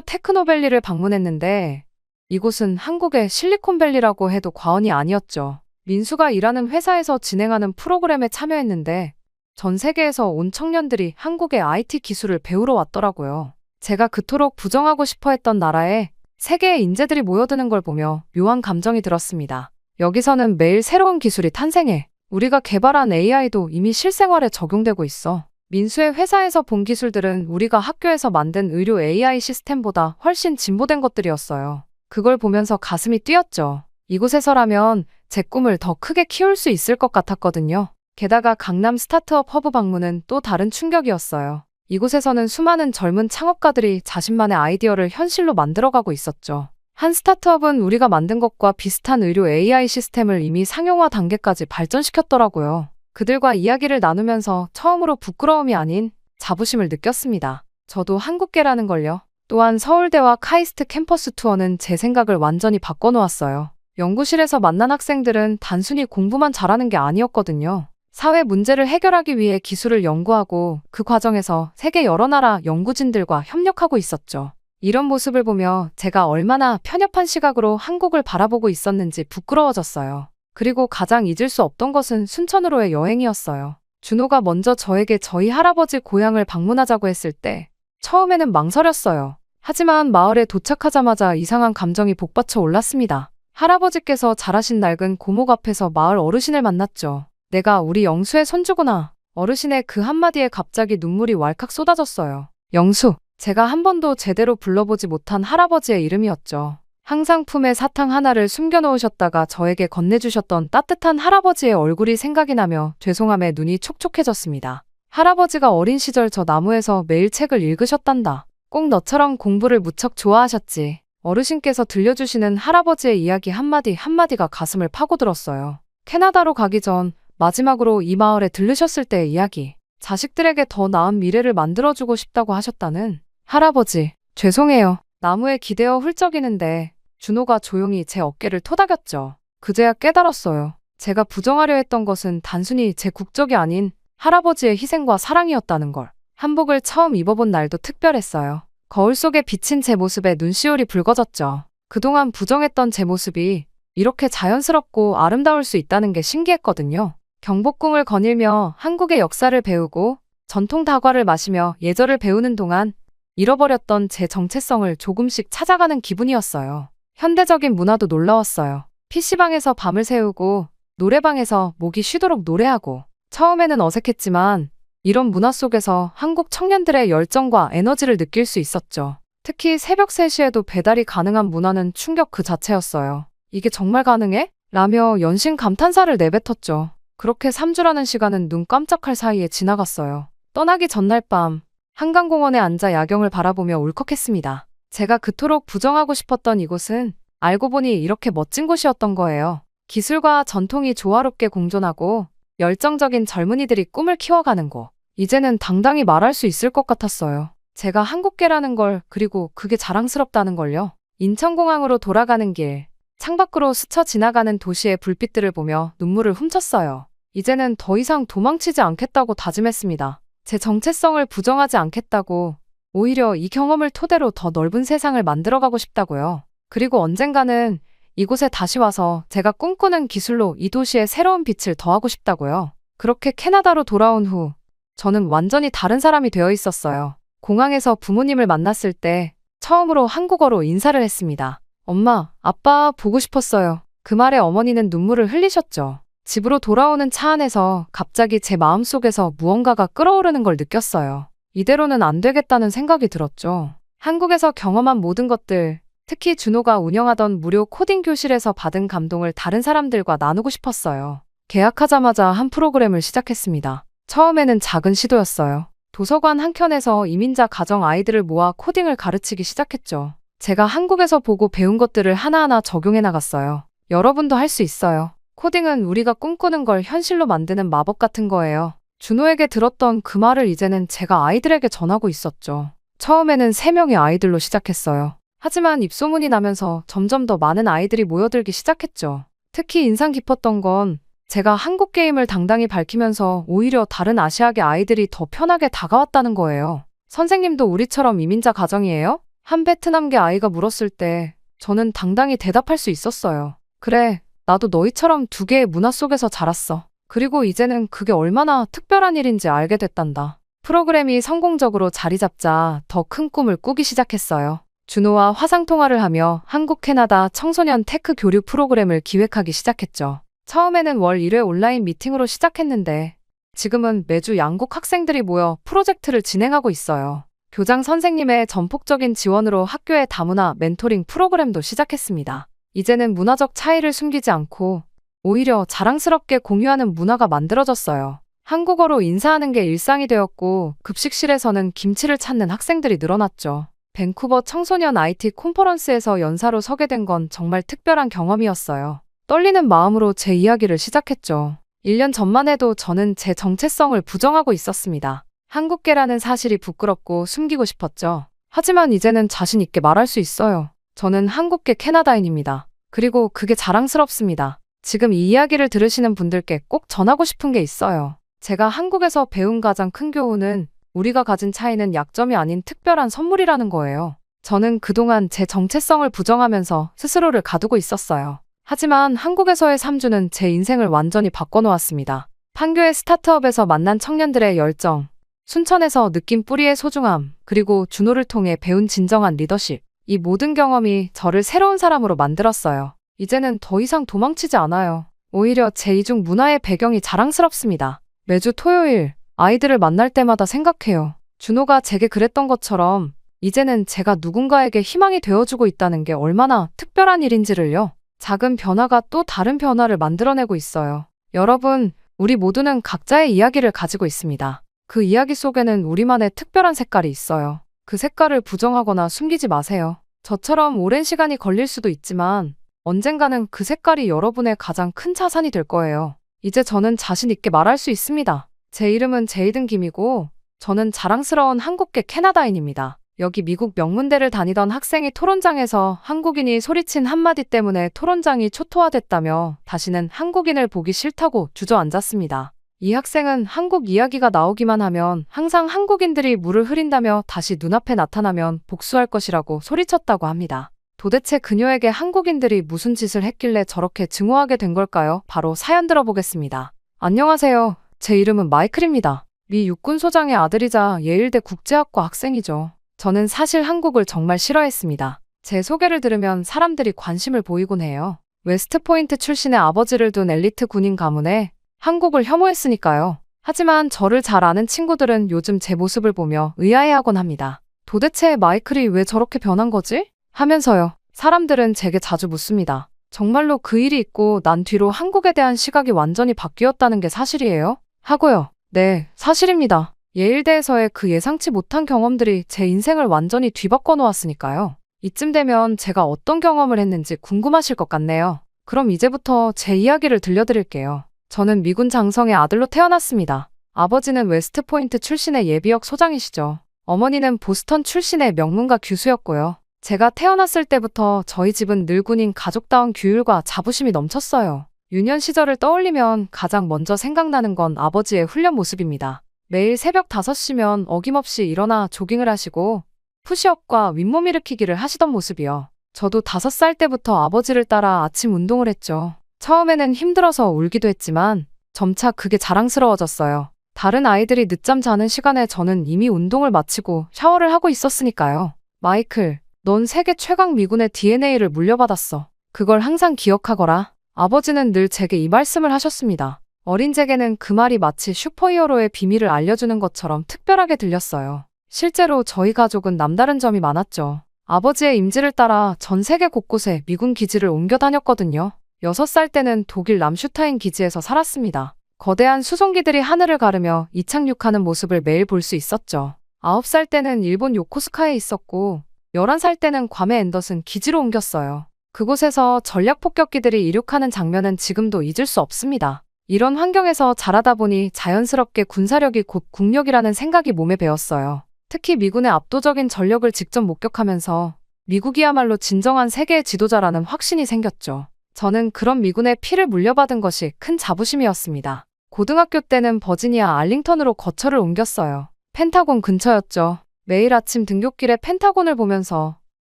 테크노밸리를 방문했는데 이곳은 한국의 실리콘밸리라고 해도 과언이 아니었죠. 민수가 일하는 회사에서 진행하는 프로그램에 참여했는데 전 세계에서 온 청년들이 한국의 IT 기술을 배우러 왔더라고요. 제가 그토록 부정하고 싶어 했던 나라에 세계의 인재들이 모여드는 걸 보며 묘한 감정이 들었습니다. 여기서는 매일 새로운 기술이 탄생해. 우리가 개발한 AI도 이미 실생활에 적용되고 있어. 민수의 회사에서 본 기술들은 우리가 학교에서 만든 의료 AI 시스템보다 훨씬 진보된 것들이었어요. 그걸 보면서 가슴이 뛰었죠. 이곳에서라면 제 꿈을 더 크게 키울 수 있을 것 같았거든요. 게다가 강남 스타트업 허브 방문은 또 다른 충격이었어요. 이곳에서는 수많은 젊은 창업가들이 자신만의 아이디어를 현실로 만들어가고 있었죠. 한 스타트업은 우리가 만든 것과 비슷한 의료 AI 시스템을 이미 상용화 단계까지 발전시켰더라고요. 그들과 이야기를 나누면서 처음으로 부끄러움이 아닌 자부심을 느꼈습니다. 저도 한국계라는 걸요. 또한 서울대와 카이스트 캠퍼스 투어는 제 생각을 완전히 바꿔놓았어요. 연구실에서 만난 학생들은 단순히 공부만 잘하는 게 아니었거든요. 사회 문제를 해결하기 위해 기술을 연구하고 그 과정에서 세계 여러 나라 연구진들과 협력하고 있었죠. 이런 모습을 보며 제가 얼마나 편협한 시각으로 한국을 바라보고 있었는지 부끄러워졌어요. 그리고 가장 잊을 수 없던 것은 순천으로의 여행이었어요. 준호가 먼저 저에게 저희 할아버지 고향을 방문하자고 했을 때 처음에는 망설였어요. 하지만 마을에 도착하자마자 이상한 감정이 복받쳐 올랐습니다. 할아버지께서 잘하신 낡은 고목 앞에서 마을 어르신을 만났죠. 내가 우리 영수의 손주구나. 어르신의 그 한마디에 갑자기 눈물이 왈칵 쏟아졌어요. 영수, 제가 한 번도 제대로 불러보지 못한 할아버지의 이름이었죠. 항상 품에 사탕 하나를 숨겨놓으셨다가 저에게 건네주셨던 따뜻한 할아버지의 얼굴이 생각이 나며 죄송함에 눈이 촉촉해졌습니다. 할아버지가 어린 시절 저 나무에서 매일 책을 읽으셨단다. 꼭 너처럼 공부를 무척 좋아하셨지. 어르신께서 들려주시는 할아버지의 이야기 한마디 한마디가 가슴을 파고들었어요. 캐나다로 가기 전 마지막으로 이 마을에 들르셨을 때의 이야기. 자식들에게 더 나은 미래를 만들어주고 싶다고 하셨다는. 할아버지, 죄송해요. 나무에 기대어 훌쩍이는데 준호가 조용히 제 어깨를 토닥였죠. 그제야 깨달았어요. 제가 부정하려 했던 것은 단순히 제 국적이 아닌 할아버지의 희생과 사랑이었다는 걸. 한복을 처음 입어본 날도 특별했어요. 거울 속에 비친 제 모습에 눈시울이 붉어졌죠. 그동안 부정했던 제 모습이 이렇게 자연스럽고 아름다울 수 있다는 게 신기했거든요. 경복궁을 거닐며 한국의 역사를 배우고 전통 다과를 마시며 예절을 배우는 동안 잃어버렸던 제 정체성을 조금씩 찾아가는 기분이었어요. 현대적인 문화도 놀라웠어요. PC방에서 밤을 새우고 노래방에서 목이 쉬도록 노래하고 처음에는 어색했지만 이런 문화 속에서 한국 청년들의 열정과 에너지를 느낄 수 있었죠. 특히 새벽 3시에도 배달이 가능한 문화는 충격 그 자체였어요. 이게 정말 가능해? 라며 연신 감탄사를 내뱉었죠. 그렇게 3주라는 시간은 눈 깜짝할 사이에 지나갔어요. 떠나기 전날 밤 한강공원에 앉아 야경을 바라보며 울컥했습니다. 제가 그토록 부정하고 싶었던 이곳은 알고 보니 이렇게 멋진 곳이었던 거예요. 기술과 전통이 조화롭게 공존하고 열정적인 젊은이들이 꿈을 키워가는 곳. 이제는 당당히 말할 수 있을 것 같았어요. 제가 한국계라는 걸, 그리고 그게 자랑스럽다는 걸요. 인천공항으로 돌아가는 길, 창밖으로 스쳐 지나가는 도시의 불빛들을 보며 눈물을 훔쳤어요. 이제는 더 이상 도망치지 않겠다고 다짐했습니다. 제 정체성을 부정하지 않겠다고, 오히려 이 경험을 토대로 더 넓은 세상을 만들어가고 싶다고요. 그리고 언젠가는 이곳에 다시 와서 제가 꿈꾸는 기술로 이 도시에 새로운 빛을 더하고 싶다고요. 그렇게 캐나다로 돌아온 후 저는 완전히 다른 사람이 되어 있었어요. 공항에서 부모님을 만났을 때 처음으로 한국어로 인사를 했습니다. 엄마, 아빠 보고 싶었어요. 그 말에 어머니는 눈물을 흘리셨죠. 집으로 돌아오는 차 안에서 갑자기 제 마음속에서 무언가가 끓어오르는 걸 느꼈어요. 이대로는 안 되겠다는 생각이 들었죠. 한국에서 경험한 모든 것들, 특히 준호가 운영하던 무료 코딩 교실에서 받은 감동을 다른 사람들과 나누고 싶었어요. 계약하자마자 한 프로그램을 시작했습니다. 처음에는 작은 시도였어요. 도서관 한켠에서 이민자 가정 아이들을 모아 코딩을 가르치기 시작했죠. 제가 한국에서 보고 배운 것들을 하나하나 적용해 나갔어요. 여러분도 할 수 있어요. 코딩은 우리가 꿈꾸는 걸 현실로 만드는 마법 같은 거예요. 준호에게 들었던 그 말을 이제는 제가 아이들에게 전하고 있었죠. 처음에는 3명의 아이들로 시작했어요. 하지만 입소문이 나면서 점점 더 많은 아이들이 모여들기 시작했죠. 특히 인상 깊었던 건 제가 한국 게임을 당당히 밝히면서 오히려 다른 아시아계 아이들이 더 편하게 다가왔다는 거예요. 선생님도 우리처럼 이민자 가정이에요? 한 베트남계 아이가 물었을 때 저는 당당히 대답할 수 있었어요. 그래, 나도 너희처럼 두 개의 문화 속에서 자랐어. 그리고 이제는 그게 얼마나 특별한 일인지 알게 됐단다. 프로그램이 성공적으로 자리 잡자 더 큰 꿈을 꾸기 시작했어요. 준호와 화상통화를 하며 한국 캐나다 청소년 테크 교류 프로그램을 기획하기 시작했죠. 처음에는 월 1회 온라인 미팅으로 시작했는데 지금은 매주 양국 학생들이 모여 프로젝트를 진행하고 있어요. 교장 선생님의 전폭적인 지원으로 학교의 다문화 멘토링 프로그램도 시작했습니다. 이제는 문화적 차이를 숨기지 않고 오히려 자랑스럽게 공유하는 문화가 만들어졌어요. 한국어로 인사하는 게 일상이 되었고 급식실에서는 김치를 찾는 학생들이 늘어났죠. 밴쿠버 청소년 IT 콘퍼런스에서 연사로 서게 된 건 정말 특별한 경험이었어요. 떨리는 마음으로 제 이야기를 시작했죠. 1년 전만 해도 저는 제 정체성을 부정하고 있었습니다. 한국계라는 사실이 부끄럽고 숨기고 싶었죠. 하지만 이제는 자신 있게 말할 수 있어요. 저는 한국계 캐나다인입니다. 그리고 그게 자랑스럽습니다. 지금 이 이야기를 들으시는 분들께 꼭 전하고 싶은 게 있어요. 제가 한국에서 배운 가장 큰 교훈은 우리가 가진 차이는 약점이 아닌 특별한 선물이라는 거예요. 저는 그동안 제 정체성을 부정하면서 스스로를 가두고 있었어요. 하지만 한국에서의 3주는 제 인생을 완전히 바꿔놓았습니다. 판교의 스타트업에서 만난 청년들의 열정, 순천에서 느낀 뿌리의 소중함, 그리고 준호를 통해 배운 진정한 리더십. 이 모든 경험이 저를 새로운 사람으로 만들었어요. 이제는 더 이상 도망치지 않아요. 오히려 제 이중 문화의 배경이 자랑스럽습니다. 매주 토요일 아이들을 만날 때마다 생각해요. 준호가 제게 그랬던 것처럼 이제는 제가 누군가에게 희망이 되어주고 있다는 게 얼마나 특별한 일인지를요. 작은 변화가 또 다른 변화를 만들어내고 있어요. 여러분, 우리 모두는 각자의 이야기를 가지고 있습니다. 그 이야기 속에는 우리만의 특별한 색깔이 있어요. 그 색깔을 부정하거나 숨기지 마세요. 저처럼 오랜 시간이 걸릴 수도 있지만 언젠가는 그 색깔이 여러분의 가장 큰 자산이 될 거예요. 이제 저는 자신 있게 말할 수 있습니다. 제 이름은 제이든 김이고 저는 자랑스러운 한국계 캐나다인입니다. 여기 미국 명문대를 다니던 학생이 토론장에서 한국인이 소리친 한마디 때문에 토론장이 초토화됐다며 다시는 한국인을 보기 싫다고 주저앉았습니다. 이 학생은 한국 이야기가 나오기만 하면 항상 한국인들이 물을 흐린다며 다시 눈앞에 나타나면 복수할 것이라고 소리쳤다고 합니다. 도대체 그녀에게 한국인들이 무슨 짓을 했길래 저렇게 증오하게 된 걸까요? 바로 사연 들어보겠습니다. 안녕하세요. 제 이름은 마이클입니다. 미 육군소장의 아들이자 예일대 국제학과 학생이죠. 저는 사실 한국을 정말 싫어했습니다. 제 소개를 들으면 사람들이 관심을 보이곤 해요. 웨스트포인트 출신의 아버지를 둔 엘리트 군인 가문에 한국을 혐오했으니까요. 하지만 저를 잘 아는 친구들은 요즘 제 모습을 보며 의아해하곤 합니다. 도대체 마이클이 왜 저렇게 변한 거지? 하면서요. 사람들은 제게 자주 묻습니다. 정말로 그 일이 있고 난 뒤로 한국에 대한 시각이 완전히 바뀌었다는 게 사실이에요? 하고요. 네, 사실입니다. 예일대에서의 그 예상치 못한 경험들이 제 인생을 완전히 뒤바꿔 놓았으니까요. 이쯤 되면 제가 어떤 경험을 했는지 궁금하실 것 같네요. 그럼 이제부터 제 이야기를 들려드릴게요. 저는 미군 장성의 아들로 태어났습니다. 아버지는 웨스트포인트 출신의 예비역 소장이시죠. 어머니는 보스턴 출신의 명문가 교수였고요. 제가 태어났을 때부터 저희 집은 늘 군인 가족다운 규율과 자부심이 넘쳤어요. 유년 시절을 떠올리면 가장 먼저 생각나는 건 아버지의 훈련 모습입니다. 매일 새벽 5시면 어김없이 일어나 조깅을 하시고 푸시업과 윗몸 일으키기를 하시던 모습이요. 저도 5살 때부터 아버지를 따라 아침 운동을 했죠. 처음에는 힘들어서 울기도 했지만 점차 그게 자랑스러워졌어요. 다른 아이들이 늦잠 자는 시간에 저는 이미 운동을 마치고 샤워를 하고 있었으니까요. 마이클, 넌 세계 최강 미군의 DNA를 물려받았어. 그걸 항상 기억하거라. 아버지는 늘 제게 이 말씀을 하셨습니다. 어린 제게는 그 말이 마치 슈퍼히어로의 비밀을 알려주는 것처럼 특별하게 들렸어요. 실제로 저희 가족은 남다른 점이 많았죠. 아버지의 임지를 따라 전 세계 곳곳에 미군 기지를 옮겨 다녔거든요. 6살 때는 독일 람슈타인 기지에서 살았습니다. 거대한 수송기들이 하늘을 가르며 이착륙하는 모습을 매일 볼 수 있었죠. 9살 때는 일본 요코스카에 있었고 11살 때는 괌의 앤더슨 기지로 옮겼어요. 그곳에서 전략 폭격기들이 이륙하는 장면은 지금도 잊을 수 없습니다. 이런 환경에서 자라다 보니 자연스럽게 군사력이 곧 국력이라는 생각이 몸에 배었어요. 특히 미군의 압도적인 전력을 직접 목격하면서 미국이야말로 진정한 세계의 지도자라는 확신이 생겼죠. 저는 그런 미군의 피를 물려받은 것이 큰 자부심이었습니다. 고등학교 때는 버지니아 알링턴으로 거처를 옮겼어요. 펜타곤 근처였죠. 매일 아침 등굣길에 펜타곤을 보면서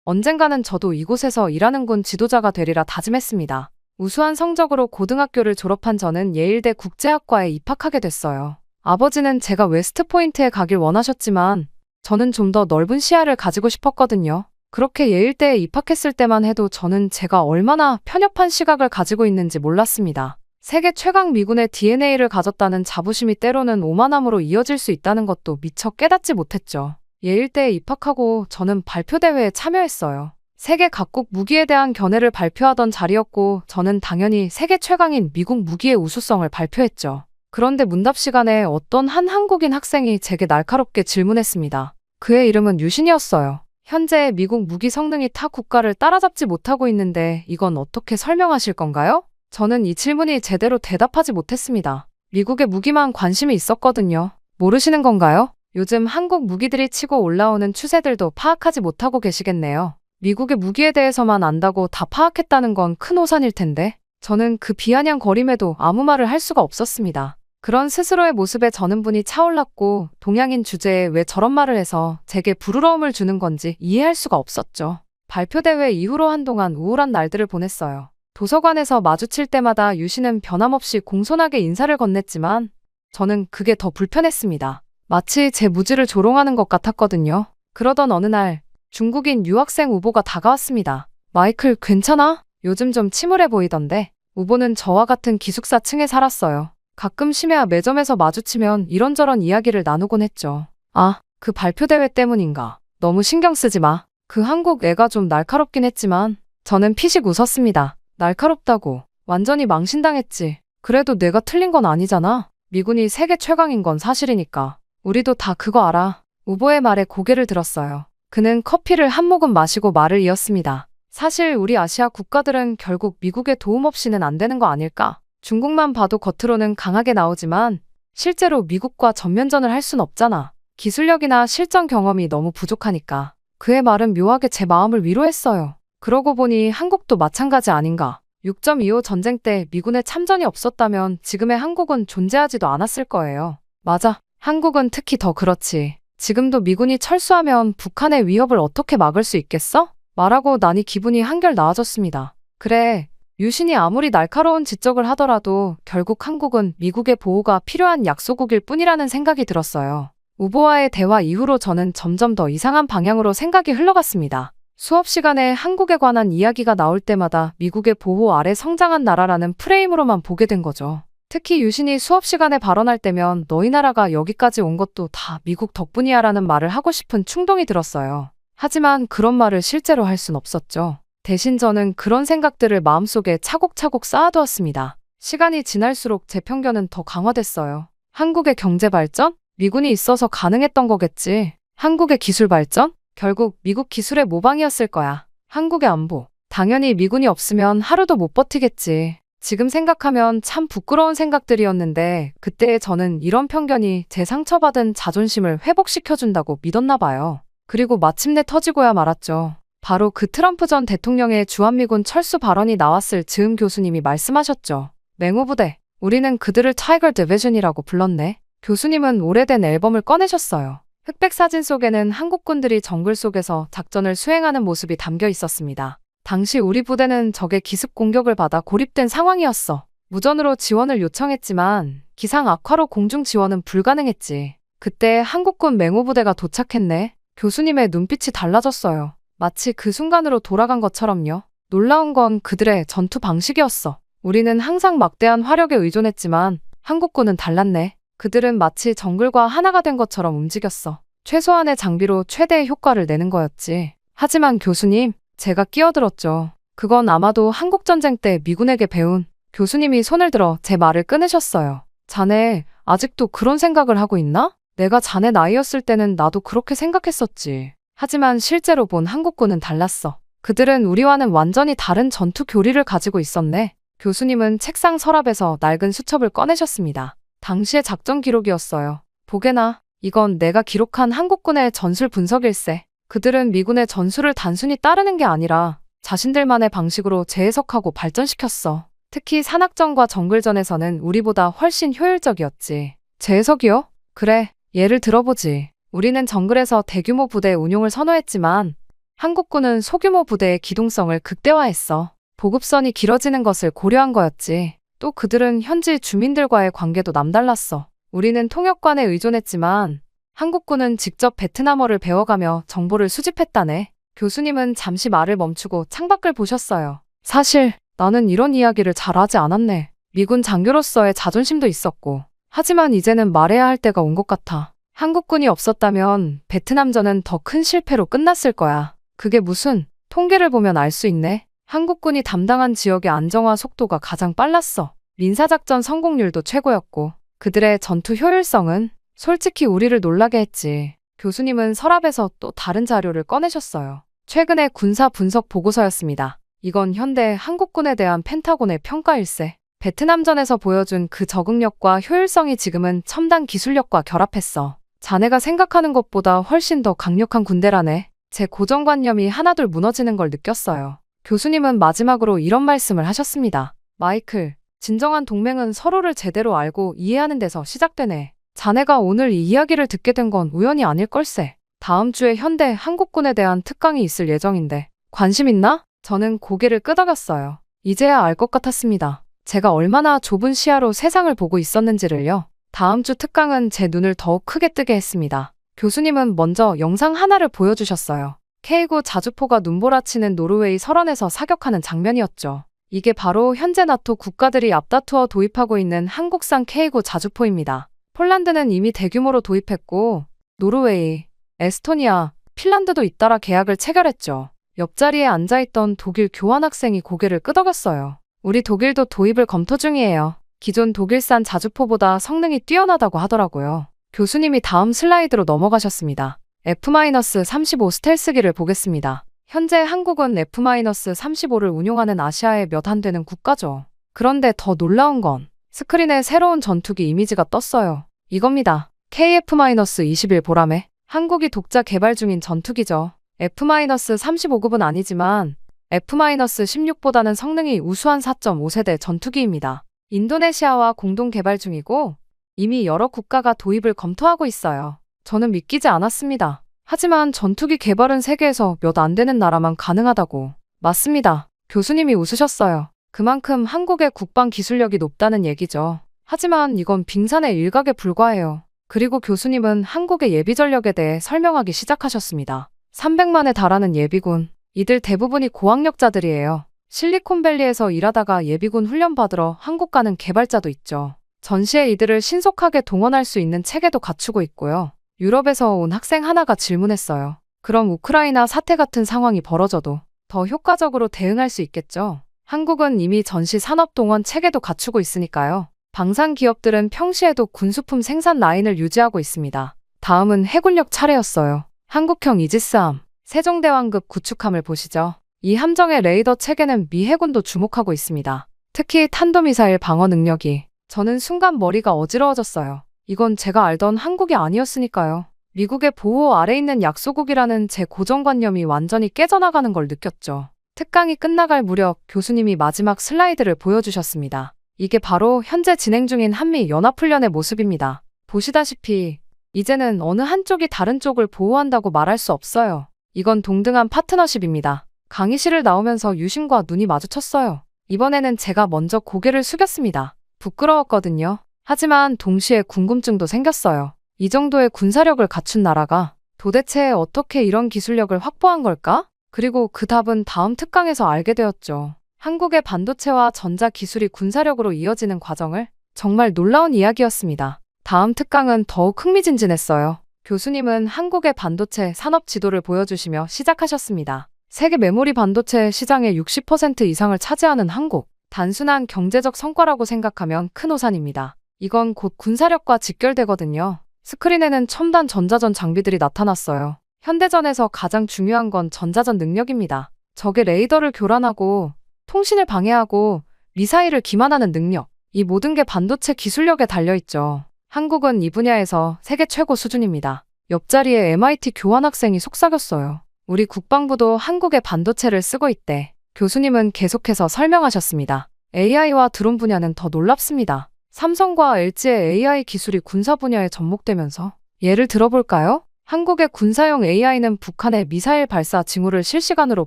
언젠가는 저도 이곳에서 일하는 군 지도자가 되리라 다짐했습니다. 우수한 성적으로 고등학교를 졸업한 저는 예일대 국제학과에 입학하게 됐어요. 아버지는 제가 웨스트포인트에 가길 원하셨지만 저는 좀 더 넓은 시야를 가지고 싶었거든요. 그렇게 예일대에 입학했을 때만 해도 저는 제가 얼마나 편협한 시각을 가지고 있는지 몰랐습니다. 세계 최강 미군의 DNA를 가졌다는 자부심이 때로는 오만함으로 이어질 수 있다는 것도 미처 깨닫지 못했죠. 예일대에 입학하고 저는 발표대회에 참여했어요. 세계 각국 무기에 대한 견해를 발표하던 자리였고 저는 당연히 세계 최강인 미국 무기의 우수성을 발표했죠. 그런데 문답 시간에 어떤 한 한국인 학생이 제게 날카롭게 질문했습니다. 그의 이름은 유신이었어요. 현재 미국 무기 성능이 타 국가를 따라잡지 못하고 있는데 이건 어떻게 설명하실 건가요? 저는 이 질문이 제대로 대답하지 못했습니다. 미국의 무기만 관심이 있었거든요. 모르시는 건가요? 요즘 한국 무기들이 치고 올라오는 추세들도 파악하지 못하고 계시겠네요. 미국의 무기에 대해서만 안다고 다 파악했다는 건 큰 오산일 텐데. 저는 그 비아냥거림에도 아무 말을 할 수가 없었습니다. 그런 스스로의 모습에 저는 분이 차올랐고 동양인 주제에 왜 저런 말을 해서 제게 부러움을 주는 건지 이해할 수가 없었죠. 발표대회 이후로 한동안 우울한 날들을 보냈어요. 도서관에서 마주칠 때마다 유신은 변함없이 공손하게 인사를 건넸지만 저는 그게 더 불편했습니다. 마치 제 무지를 조롱하는 것 같았거든요. 그러던 어느 날 중국인 유학생 우보가 다가왔습니다. 마이클 괜찮아? 요즘 좀 침울해 보이던데. 우보는 저와 같은 기숙사 층에 살았어요. 가끔 심야 매점에서 마주치면 이런저런 이야기를 나누곤 했죠. 아, 그 발표대회 때문인가. 너무 신경 쓰지 마. 그 한국 애가 좀 날카롭긴 했지만 저는 피식 웃었습니다. 날카롭다고. 완전히 망신당했지. 그래도 내가 틀린 건 아니잖아. 미군이 세계 최강인 건 사실이니까. 우리도 다 그거 알아. 우보의 말에 고개를 들었어요. 그는 커피를 한 모금 마시고 말을 이었습니다. 사실 우리 아시아 국가들은 결국 미국의 도움 없이는 안 되는 거 아닐까? 중국만 봐도 겉으로는 강하게 나오지만 실제로 미국과 전면전을 할 순 없잖아. 기술력이나 실전 경험이 너무 부족하니까. 그의 말은 묘하게 제 마음을 위로했어요. 그러고 보니 한국도 마찬가지 아닌가. 6.25 전쟁 때 미군의 참전이 없었다면 지금의 한국은 존재하지도 않았을 거예요. 맞아. 한국은 특히 더 그렇지. 지금도 미군이 철수하면 북한의 위협을 어떻게 막을 수 있겠어? 말하고 나니 기분이 한결 나아졌습니다. 그래. 유신이 아무리 날카로운 지적을 하더라도 결국 한국은 미국의 보호가 필요한 약소국일 뿐이라는 생각이 들었어요. 우보와의 대화 이후로 저는 점점 더 이상한 방향으로 생각이 흘러갔습니다. 수업 시간에 한국에 관한 이야기가 나올 때마다 미국의 보호 아래 성장한 나라라는 프레임으로만 보게 된 거죠. 특히 유신이 수업 시간에 발언할 때면 너희 나라가 여기까지 온 것도 다 미국 덕분이야 라는 말을 하고 싶은 충동이 들었어요. 하지만 그런 말을 실제로 할 순 없었죠. 대신 저는 그런 생각들을 마음속에 차곡차곡 쌓아두었습니다. 시간이 지날수록 제 편견은 더 강화됐어요. 한국의 경제 발전? 미군이 있어서 가능했던 거겠지. 한국의 기술 발전? 결국 미국 기술의 모방이었을 거야. 한국의 안보? 당연히 미군이 없으면 하루도 못 버티겠지. 지금 생각하면 참 부끄러운 생각들이었는데 그때의 저는 이런 편견이 제 상처받은 자존심을 회복시켜준다고 믿었나 봐요. 그리고 마침내 터지고야 말았죠. 바로 그 트럼프 전 대통령의 주한미군 철수 발언이 나왔을 즈음 교수님이 말씀하셨죠. 맹호부대, 우리는 그들을 타이거 디비전이라고 불렀네. 교수님은 오래된 앨범을 꺼내셨어요. 흑백 사진 속에는 한국군들이 정글 속에서 작전을 수행하는 모습이 담겨 있었습니다. 당시 우리 부대는 적의 기습 공격을 받아 고립된 상황이었어. 무전으로 지원을 요청했지만 기상 악화로 공중 지원은 불가능했지. 그때 한국군 맹호부대가 도착했네. 교수님의 눈빛이 달라졌어요. 마치 그 순간으로 돌아간 것처럼요. 놀라운 건 그들의 전투 방식이었어. 우리는 항상 막대한 화력에 의존했지만 한국군은 달랐네. 그들은 마치 정글과 하나가 된 것처럼 움직였어. 최소한의 장비로 최대의 효과를 내는 거였지. 하지만 교수님, 제가 끼어들었죠. 그건 아마도 한국전쟁 때 미군에게 배운. 교수님이 손을 들어 제 말을 끊으셨어요. 자네, 아직도 그런 생각을 하고 있나? 내가 자네 나이였을 때는 나도 그렇게 생각했었지. 하지만 실제로 본 한국군은 달랐어. 그들은 우리와는 완전히 다른 전투 교리를 가지고 있었네. 교수님은 책상 서랍에서 낡은 수첩을 꺼내셨습니다. 당시의 작전 기록이었어요. 보게나, 이건 내가 기록한 한국군의 전술 분석일세. 그들은 미군의 전술을 단순히 따르는 게 아니라 자신들만의 방식으로 재해석하고 발전시켰어. 특히 산악전과 정글전에서는 우리보다 훨씬 효율적이었지. 재해석이요? 그래, 예를 들어보지. 우리는 정글에서 대규모 부대 운용을 선호했지만 한국군은 소규모 부대의 기동성을 극대화했어. 보급선이 길어지는 것을 고려한 거였지. 또 그들은 현지 주민들과의 관계도 남달랐어. 우리는 통역관에 의존했지만 한국군은 직접 베트남어를 배워가며 정보를 수집했다네. 교수님은 잠시 말을 멈추고 창밖을 보셨어요. 사실 나는 이런 이야기를 잘 하지 않았네. 미군 장교로서의 자존심도 있었고. 하지만 이제는 말해야 할 때가 온 것 같아. 한국군이 없었다면 베트남전은 더 큰 실패로 끝났을 거야. 그게 무슨, 통계를 보면 알 수 있네. 한국군이 담당한 지역의 안정화 속도가 가장 빨랐어. 민사작전 성공률도 최고였고 그들의 전투 효율성은 솔직히 우리를 놀라게 했지. 교수님은 서랍에서 또 다른 자료를 꺼내셨어요. 최근의 군사 분석 보고서였습니다. 이건 현대 한국군에 대한 펜타곤의 평가일세. 베트남전에서 보여준 그 적응력과 효율성이 지금은 첨단 기술력과 결합했어. 자네가 생각하는 것보다 훨씬 더 강력한 군대라네. 제 고정관념이 하나둘 무너지는 걸 느꼈어요. 교수님은 마지막으로 이런 말씀을 하셨습니다. 마이클, 진정한 동맹은 서로를 제대로 알고 이해하는 데서 시작되네. 자네가 오늘 이 이야기를 듣게 된 건 우연이 아닐 걸세. 다음 주에 현대 한국군에 대한 특강이 있을 예정인데 관심 있나? 저는 고개를 끄덕였어요. 이제야 알 것 같았습니다. 제가 얼마나 좁은 시야로 세상을 보고 있었는지를요. 다음 주 특강은 제 눈을 더욱 크게 뜨게 했습니다. 교수님은 먼저 영상 하나를 보여주셨어요. K9 자주포가 눈보라치는 노르웨이 설원에서 사격하는 장면이었죠. 이게 바로 현재 나토 국가들이 앞다투어 도입하고 있는 한국산 K9 자주포입니다. 폴란드는 이미 대규모로 도입했고 노르웨이, 에스토니아, 핀란드도 잇따라 계약을 체결했죠. 옆자리에 앉아있던 독일 교환학생이 고개를 끄덕였어요. 우리 독일도 도입을 검토 중이에요. 기존 독일산 자주포보다 성능이 뛰어나다고 하더라고요. 교수님이 다음 슬라이드로 넘어가셨습니다. F-35 스텔스기를 보겠습니다. 현재 한국은 F-35를 운용하는 아시아의 몇 안 되는 국가죠. 그런데 더 놀라운 건 스크린에 새로운 전투기 이미지가 떴어요. 이겁니다. KF-21 보라매. 한국이 독자 개발 중인 전투기죠. F-35급은 아니지만 F-16보다는 성능이 우수한 4.5세대 전투기입니다. 인도네시아와 공동 개발 중이고 이미 여러 국가가 도입을 검토하고 있어요. 저는 믿기지 않았습니다. 하지만 전투기 개발은 세계에서 몇 안 되는 나라만 가능하다고. 맞습니다. 교수님이 웃으셨어요. 그만큼 한국의 국방 기술력이 높다는 얘기죠. 하지만 이건 빙산의 일각에 불과해요. 그리고 교수님은 한국의 예비 전력에 대해 설명하기 시작하셨습니다. 300만에 달하는 예비군. 이들 대부분이 고학력자들이에요. 실리콘밸리에서 일하다가 예비군 훈련 받으러 한국 가는 개발자도 있죠. 전시에 이들을 신속하게 동원할 수 있는 체계도 갖추고 있고요. 유럽에서 온 학생 하나가 질문했어요. 그럼 우크라이나 사태 같은 상황이 벌어져도 더 효과적으로 대응할 수 있겠죠? 한국은 이미 전시 산업 동원 체계도 갖추고 있으니까요. 방산 기업들은 평시에도 군수품 생산 라인을 유지하고 있습니다. 다음은 해군력 차례였어요. 한국형 이지스함, 세종대왕급 구축함을 보시죠. 이 함정의 레이더 체계는 미 해군도 주목하고 있습니다. 특히 탄도미사일 방어 능력이. 저는 순간 머리가 어지러워졌어요. 이건 제가 알던 한국이 아니었으니까요. 미국의 보호 아래 있는 약소국이라는 제 고정관념이 완전히 깨져나가는 걸 느꼈죠. 특강이 끝나갈 무렵 교수님이 마지막 슬라이드를 보여주셨습니다. 이게 바로 현재 진행 중인 한미 연합훈련의 모습입니다. 보시다시피 이제는 어느 한쪽이 다른 쪽을 보호한다고 말할 수 없어요. 이건 동등한 파트너십입니다. 강의실을 나오면서 유심과 눈이 마주쳤어요. 이번에는 제가 먼저 고개를 숙였습니다. 부끄러웠거든요. 하지만 동시에 궁금증도 생겼어요. 이 정도의 군사력을 갖춘 나라가 도대체 어떻게 이런 기술력을 확보한 걸까? 그리고 그 답은 다음 특강에서 알게 되었죠. 한국의 반도체와 전자 기술이 군사력으로 이어지는 과정을. 정말 놀라운 이야기였습니다. 다음 특강은 더욱 흥미진진했어요. 교수님은 한국의 반도체 산업 지도를 보여주시며 시작하셨습니다. 세계 메모리 반도체 시장의 60% 이상을 차지하는 한국. 단순한 경제적 성과라고 생각하면 큰 오산입니다. 이건 곧 군사력과 직결되거든요. 스크린에는 첨단 전자전 장비들이 나타났어요. 현대전에서 가장 중요한 건 전자전 능력입니다. 적의 레이더를 교란하고 통신을 방해하고 미사일을 기만하는 능력. 이 모든 게 반도체 기술력에 달려있죠. 한국은 이 분야에서 세계 최고 수준입니다. 옆자리에 MIT 교환학생이 속삭였어요. 우리 국방부도 한국의 반도체를 쓰고 있대. 교수님은 계속해서 설명하셨습니다. AI와 드론 분야는 더 놀랍습니다. 삼성과 LG의 AI 기술이 군사 분야에 접목되면서 예를 들어볼까요? 한국의 군사용 AI는 북한의 미사일 발사 징후를 실시간으로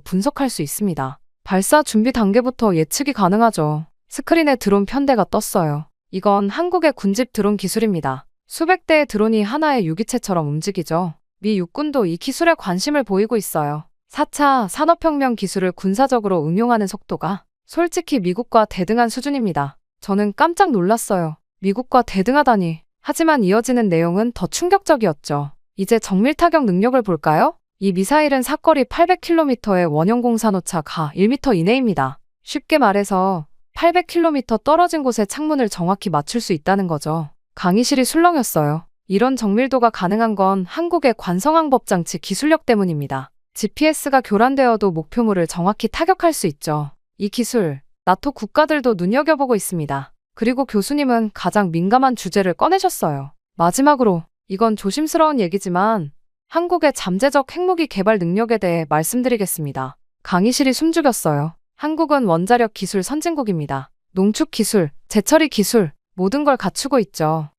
분석할 수 있습니다. 발사 준비 단계부터 예측이 가능하죠. 스크린에 드론 편대가 떴어요. 이건 한국의 군집 드론 기술입니다. 수백 대의 드론이 하나의 유기체처럼 움직이죠. 미 육군도 이 기술에 관심을 보이고 있어요. 4차 산업혁명 기술을 군사적으로 응용하는 속도가 솔직히 미국과 대등한 수준입니다. 저는 깜짝 놀랐어요. 미국과 대등하다니. 하지만 이어지는 내용은 더 충격적이었죠. 이제 정밀 타격 능력을 볼까요? 이 미사일은 사거리 800km의 원형 공산오차 가 1m 이내입니다. 쉽게 말해서 800km 떨어진 곳에 창문을 정확히 맞출 수 있다는 거죠. 강의실이 술렁였어요. 이런 정밀도가 가능한 건 한국의 관성항법장치 기술력 때문입니다. GPS가 교란되어도 목표물을 정확히 타격할 수 있죠. 이 기술, 나토 국가들도 눈여겨보고 있습니다. 그리고 교수님은 가장 민감한 주제를 꺼내셨어요. 마지막으로, 이건 조심스러운 얘기지만 한국의 잠재적 핵무기 개발 능력에 대해 말씀드리겠습니다. 강의실이 숨죽였어요. 한국은 원자력 기술 선진국입니다. 농축 기술, 재처리 기술, 모든 걸 갖추고 있죠.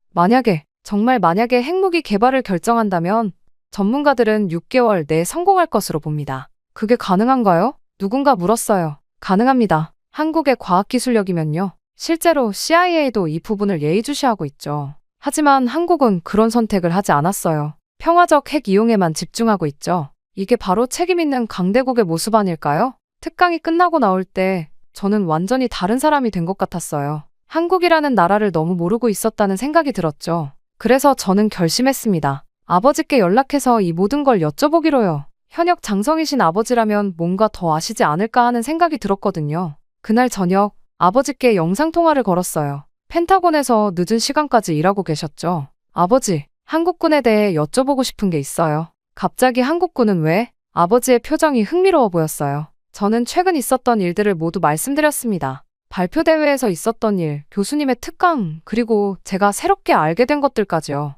정말 만약에 핵무기 개발을 결정한다면 전문가들은 6개월 내에 성공할 것으로 봅니다. 그게 가능한가요? 누군가 물었어요. 가능합니다. 한국의 과학기술력이면요. 실제로 CIA도 이 부분을 예의주시하고 있죠. 하지만 한국은 그런 선택을 하지 않았어요. 평화적 핵 이용에만 집중하고 있죠. 이게 바로 책임있는 강대국의 모습 아닐까요? 특강이 끝나고 나올 때 저는 완전히 다른 사람이 된 것 같았어요. 한국이라는 나라를 너무 모르고 있었다는 생각이 들었죠. 그래서 저는 결심했습니다. 아버지께 연락해서 이 모든 걸 여쭤보기로요. 현역 장성이신 아버지라면 뭔가 더 아시지 않을까 하는 생각이 들었거든요. 그날 저녁 아버지께 영상통화를 걸었어요. 펜타곤에서 늦은 시간까지 일하고 계셨죠. 아버지, 한국군에 대해 여쭤보고 싶은 게 있어요. 갑자기 한국군은 왜? 아버지의 표정이 흥미로워 보였어요. 저는 최근 있었던 일들을 모두 말씀드렸습니다. 발표대회에서 있었던 일, 교수님의 특강, 그리고 제가 새롭게 알게 된 것들까지요.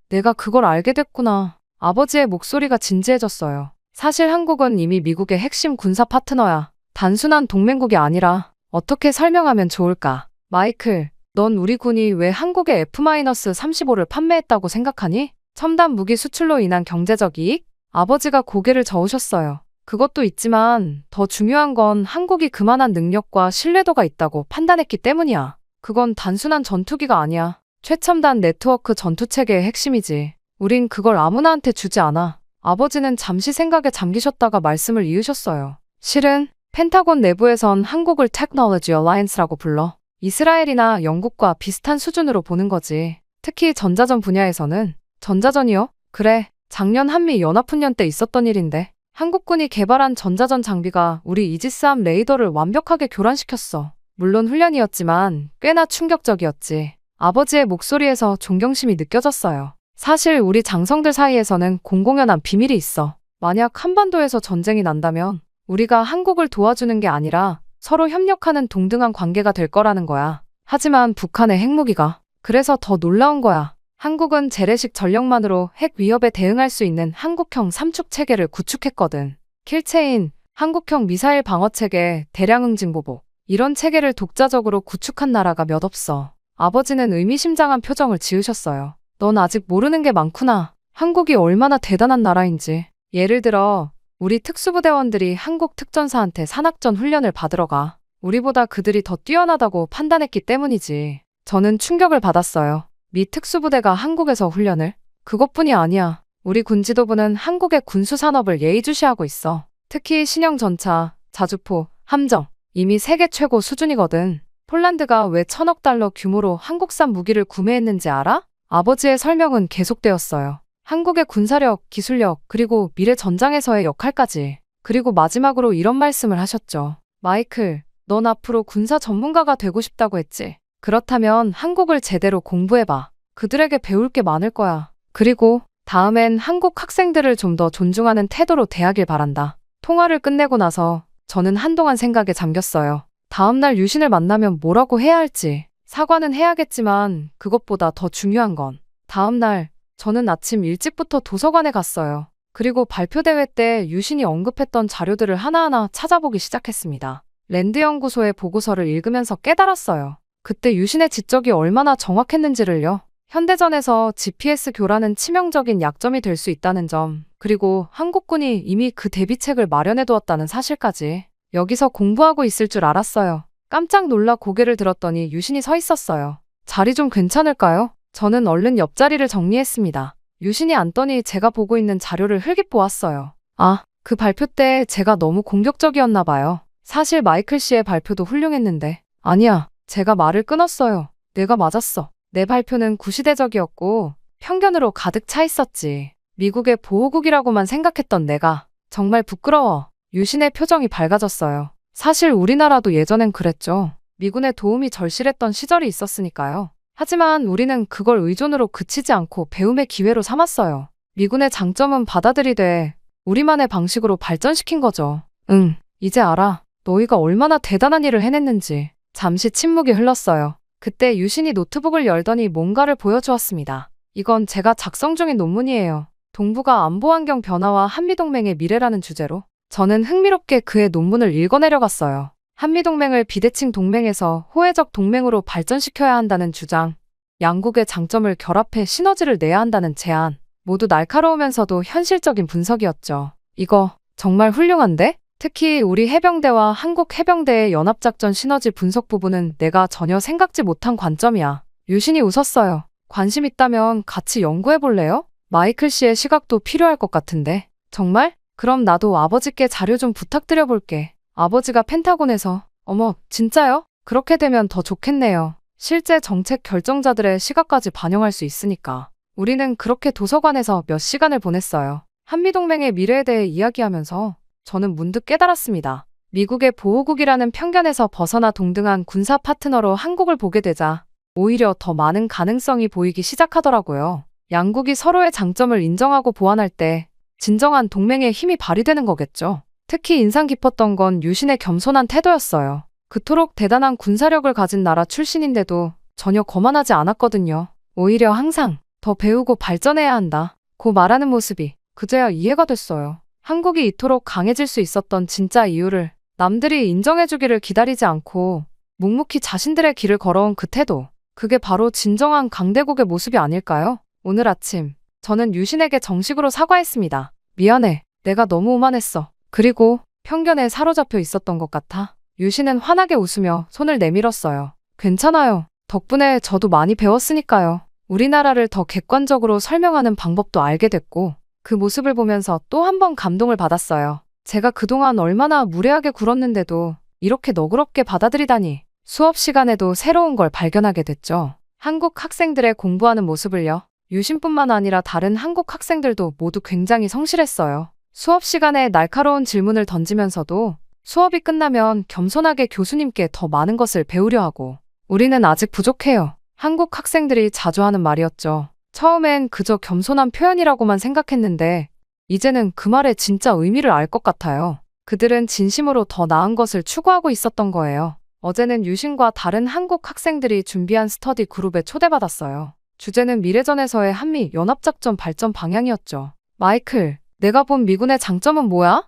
내가 그걸 알게 됐구나. 아버지의 목소리가 진지해졌어요. 사실 한국은 이미 미국의 핵심 군사 파트너야. 단순한 동맹국이 아니라 어떻게 설명하면 좋을까? 마이클, 넌 우리 군이 왜 한국에 F-35를 판매했다고 생각하니? 첨단 무기 수출로 인한 경제적 이익? 아버지가 고개를 저으셨어요. 그것도 있지만 더 중요한 건 한국이 그만한 능력과 신뢰도가 있다고 판단했기 때문이야. 그건 단순한 전투기가 아니야. 최첨단 네트워크 전투체계의 핵심이지. 우린 그걸 아무나한테 주지 않아. 아버지는 잠시 생각에 잠기셨다가 말씀을 이으셨어요. 실은 펜타곤 내부에선 한국을 테크놀로지 얼라이언스라고 불러. 이스라엘이나 영국과 비슷한 수준으로 보는 거지. 특히 전자전 분야에서는. 전자전이요? 그래, 작년 한미 연합훈련 때 있었던 일인데 한국군이 개발한 전자전 장비가 우리 이지스함 레이더를 완벽하게 교란시켰어. 물론 훈련이었지만 꽤나 충격적이었지. 아버지의 목소리에서 존경심이 느껴졌어요. 사실 우리 장성들 사이에서는 공공연한 비밀이 있어. 만약 한반도에서 전쟁이 난다면 우리가 한국을 도와주는 게 아니라 서로 협력하는 동등한 관계가 될 거라는 거야. 하지만 북한의 핵무기가. 그래서 더 놀라운 거야. 한국은 재래식 전력만으로 핵 위협에 대응할 수 있는 한국형 삼축 체계를 구축했거든. 킬체인, 한국형 미사일 방어체계, 대량응징보복. 이런 체계를 독자적으로 구축한 나라가 몇 없어. 아버지는 의미심장한 표정을 지으셨어요. 넌 아직 모르는 게 많구나. 한국이 얼마나 대단한 나라인지. 예를 들어 우리 특수부대원들이 한국 특전사한테 산악전 훈련을 받으러 가. 우리보다 그들이 더 뛰어나다고 판단했기 때문이지. 저는 충격을 받았어요. 미 특수부대가 한국에서 훈련을? 그것뿐이 아니야. 우리 군지도부는 한국의 군수산업을 예의주시하고 있어. 특히 신형 전차, 자주포, 함정. 이미 세계 최고 수준이거든. 폴란드가 왜 1,000억 달러 규모로 한국산 무기를 구매했는지 알아? 아버지의 설명은 계속되었어요. 한국의 군사력, 기술력, 그리고 미래 전장에서의 역할까지. 그리고 마지막으로 이런 말씀을 하셨죠. 마이클, 넌 앞으로 군사 전문가가 되고 싶다고 했지. 그렇다면 한국을 제대로 공부해봐. 그들에게 배울 게 많을 거야. 그리고 다음엔 한국 학생들을 좀 더 존중하는 태도로 대하길 바란다. 통화를 끝내고 나서 저는 한동안 생각에 잠겼어요. 다음날 유신을 만나면 뭐라고 해야 할지. 사과는 해야겠지만 그것보다 더 중요한 건 다음날 저는 아침 일찍부터 도서관에 갔어요. 그리고 발표대회 때 유신이 언급했던 자료들을 하나하나 찾아보기 시작했습니다. 랜드연구소의 보고서를 읽으면서 깨달았어요. 그때 유신의 지적이 얼마나 정확했는지를요. 현대전에서 GPS 교란은 치명적인 약점이 될 수 있다는 점, 그리고 한국군이 이미 그 대비책을 마련해두었다는 사실까지. 여기서 공부하고 있을 줄 알았어요. 깜짝 놀라 고개를 들었더니 유신이 서 있었어요. 자리 좀 괜찮을까요? 저는 얼른 옆자리를 정리했습니다. 유신이 앉더니 제가 보고 있는 자료를 흘깃보았어요. 아, 그 발표 때 제가 너무 공격적이었나 봐요. 사실 마이클 씨의 발표도 훌륭했는데. 아니야, 제가 말을 끊었어요. 내가 맞았어. 내 발표는 구시대적이었고 편견으로 가득 차 있었지. 미국의 보호국이라고만 생각했던 내가 정말 부끄러워. 유신의 표정이 밝아졌어요. 사실 우리나라도 예전엔 그랬죠. 미군의 도움이 절실했던 시절이 있었으니까요. 하지만 우리는 그걸 의존으로 그치지 않고 배움의 기회로 삼았어요. 미군의 장점은 받아들이되 우리만의 방식으로 발전시킨 거죠. 응, 이제 알아. 너희가 얼마나 대단한 일을 해냈는지. 잠시 침묵이 흘렀어요. 그때 유신이 노트북을 열더니 뭔가를 보여주었습니다. 이건 제가 작성 중인 논문이에요. 동북아 안보환경 변화와 한미동맹의 미래라는 주제로. 저는 흥미롭게 그의 논문을 읽어내려갔어요. 한미동맹을 비대칭 동맹에서 호혜적 동맹으로 발전시켜야 한다는 주장, 양국의 장점을 결합해 시너지를 내야 한다는 제안, 모두 날카로우면서도 현실적인 분석이었죠. 이거 정말 훌륭한데? 특히 우리 해병대와 한국 해병대의 연합작전 시너지 분석 부분은 내가 전혀 생각지 못한 관점이야. 유신이 웃었어요. 관심 있다면 같이 연구해볼래요? 마이클 씨의 시각도 필요할 것 같은데. 정말? 그럼 나도 아버지께 자료 좀 부탁드려볼게. 아버지가 펜타곤에서. 어머, 진짜요? 그렇게 되면 더 좋겠네요. 실제 정책 결정자들의 시각까지 반영할 수 있으니까. 우리는 그렇게 도서관에서 몇 시간을 보냈어요. 한미동맹의 미래에 대해 이야기하면서 저는 문득 깨달았습니다. 미국의 보호국이라는 편견에서 벗어나 동등한 군사 파트너로 한국을 보게 되자 오히려 더 많은 가능성이 보이기 시작하더라고요. 양국이 서로의 장점을 인정하고 보완할 때 진정한 동맹의 힘이 발휘되는 거겠죠. 특히 인상 깊었던 건 유신의 겸손한 태도였어요. 그토록 대단한 군사력을 가진 나라 출신인데도 전혀 거만하지 않았거든요. 오히려 항상 더 배우고 발전해야 한다. 고 말하는 모습이 그제야 이해가 됐어요. 한국이 이토록 강해질 수 있었던 진짜 이유를 남들이 인정해주기를 기다리지 않고 묵묵히 자신들의 길을 걸어온 그 태도. 그게 바로 진정한 강대국의 모습이 아닐까요? 오늘 아침 저는 유신에게 정식으로 사과했습니다. 미안해. 내가 너무 오만했어. 그리고 편견에 사로잡혀 있었던 것 같아. 유신은 환하게 웃으며 손을 내밀었어요. 괜찮아요. 덕분에 저도 많이 배웠으니까요. 우리나라를 더 객관적으로 설명하는 방법도 알게 됐고 그 모습을 보면서 또 한 번 감동을 받았어요. 제가 그동안 얼마나 무례하게 굴었는데도 이렇게 너그럽게 받아들이다니. 수업 시간에도 새로운 걸 발견하게 됐죠. 한국 학생들의 공부하는 모습을요. 유신뿐만 아니라 다른 한국 학생들도 모두 굉장히 성실했어요. 수업 시간에 날카로운 질문을 던지면서도 수업이 끝나면 겸손하게 교수님께 더 많은 것을 배우려 하고 우리는 아직 부족해요. 한국 학생들이 자주 하는 말이었죠. 처음엔 그저 겸손한 표현이라고만 생각했는데 이제는 그 말의 진짜 의미를 알 것 같아요. 그들은 진심으로 더 나은 것을 추구하고 있었던 거예요. 어제는 유신과 다른 한국 학생들이 준비한 스터디 그룹에 초대받았어요. 주제는 미래전에서의 한미 연합작전 발전 방향이었죠. 마이클, 내가 본 미군의 장점은 뭐야?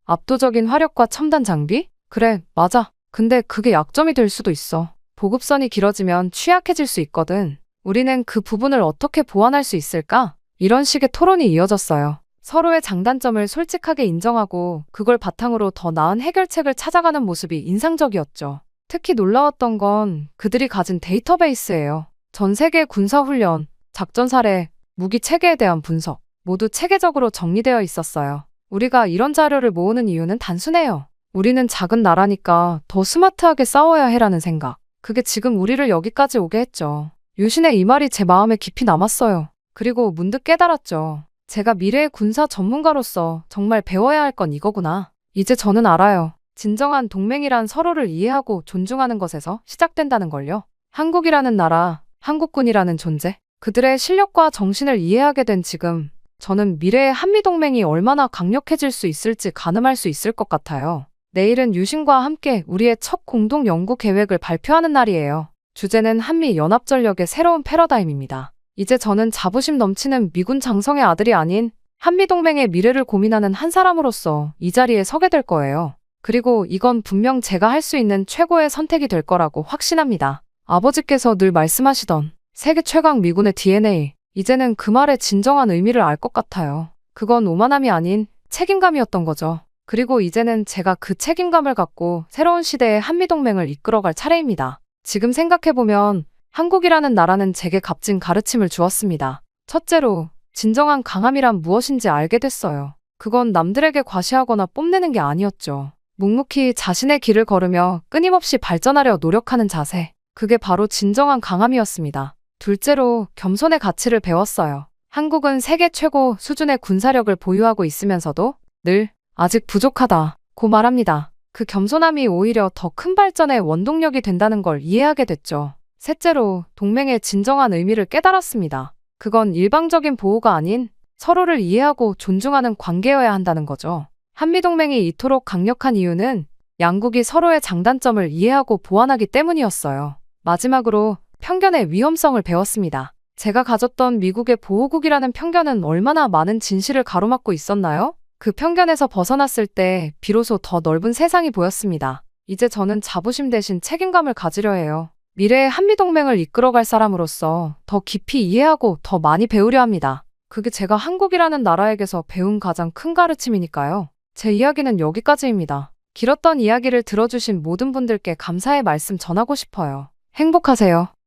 압도적인 화력과 첨단 장비? 그래, 맞아. 근데 그게 약점이 될 수도 있어. 보급선이 길어지면 취약해질 수 있거든. 우리는 그 부분을 어떻게 보완할 수 있을까? 이런 식의 토론이 이어졌어요. 서로의 장단점을 솔직하게 인정하고 그걸 바탕으로 더 나은 해결책을 찾아가는 모습이 인상적이었죠. 특히 놀라웠던 건 그들이 가진 데이터베이스예요. 전 세계 군사훈련, 작전 사례, 무기 체계에 대한 분석, 모두 체계적으로 정리되어 있었어요. 우리가 이런 자료를 모으는 이유는 단순해요. 우리는 작은 나라니까 더 스마트하게 싸워야 해라는 생각. 그게 지금 우리를 여기까지 오게 했죠. 유신의 이 말이 제 마음에 깊이 남았어요. 그리고 문득 깨달았죠. 제가 미래의 군사 전문가로서 정말 배워야 할 건 이거구나. 이제 저는 알아요. 진정한 동맹이란 서로를 이해하고 존중하는 것에서 시작된다는 걸요. 한국이라는 나라, 한국군이라는 존재, 그들의 실력과 정신을 이해하게 된 지금 저는 미래의 한미동맹이 얼마나 강력해질 수 있을지 가늠할 수 있을 것 같아요. 내일은 유신과 함께 우리의 첫 공동 연구 계획을 발표하는 날이에요. 주제는 한미 연합전력의 새로운 패러다임입니다. 이제 저는 자부심 넘치는 미군 장성의 아들이 아닌 한미동맹의 미래를 고민하는 한 사람으로서 이 자리에 서게 될 거예요. 그리고 이건 분명 제가 할 수 있는 최고의 선택이 될 거라고 확신합니다. 아버지께서 늘 말씀하시던 세계 최강 미군의 DNA, 이제는 그 말의 진정한 의미를 알 것 같아요. 그건 오만함이 아닌 책임감이었던 거죠. 그리고 이제는 제가 그 책임감을 갖고 새로운 시대의 한미동맹을 이끌어갈 차례입니다. 지금 생각해보면 한국이라는 나라는 제게 값진 가르침을 주었습니다. 첫째로, 진정한 강함이란 무엇인지 알게 됐어요. 그건 남들에게 과시하거나 뽐내는 게 아니었죠. 묵묵히 자신의 길을 걸으며 끊임없이 발전하려 노력하는 자세. 그게 바로 진정한 강함이었습니다. 둘째로, 겸손의 가치를 배웠어요. 한국은 세계 최고 수준의 군사력을 보유하고 있으면서도 늘 아직 부족하다고 말합니다. 그 겸손함이 오히려 더 큰 발전의 원동력이 된다는 걸 이해하게 됐죠. 셋째로, 동맹의 진정한 의미를 깨달았습니다. 그건 일방적인 보호가 아닌 서로를 이해하고 존중하는 관계여야 한다는 거죠. 한미동맹이 이토록 강력한 이유는 양국이 서로의 장단점을 이해하고 보완하기 때문이었어요. 마지막으로 편견의 위험성을 배웠습니다. 제가 가졌던 미국의 보호국이라는 편견은 얼마나 많은 진실을 가로막고 있었나요? 그 편견에서 벗어났을 때 비로소 더 넓은 세상이 보였습니다. 이제 저는 자부심 대신 책임감을 가지려 해요. 미래의 한미동맹을 이끌어갈 사람으로서 더 깊이 이해하고 더 많이 배우려 합니다. 그게 제가 한국이라는 나라에게서 배운 가장 큰 가르침이니까요. 제 이야기는 여기까지입니다. 길었던 이야기를 들어주신 모든 분들께 감사의 말씀 전하고 싶어요. 행복하세요.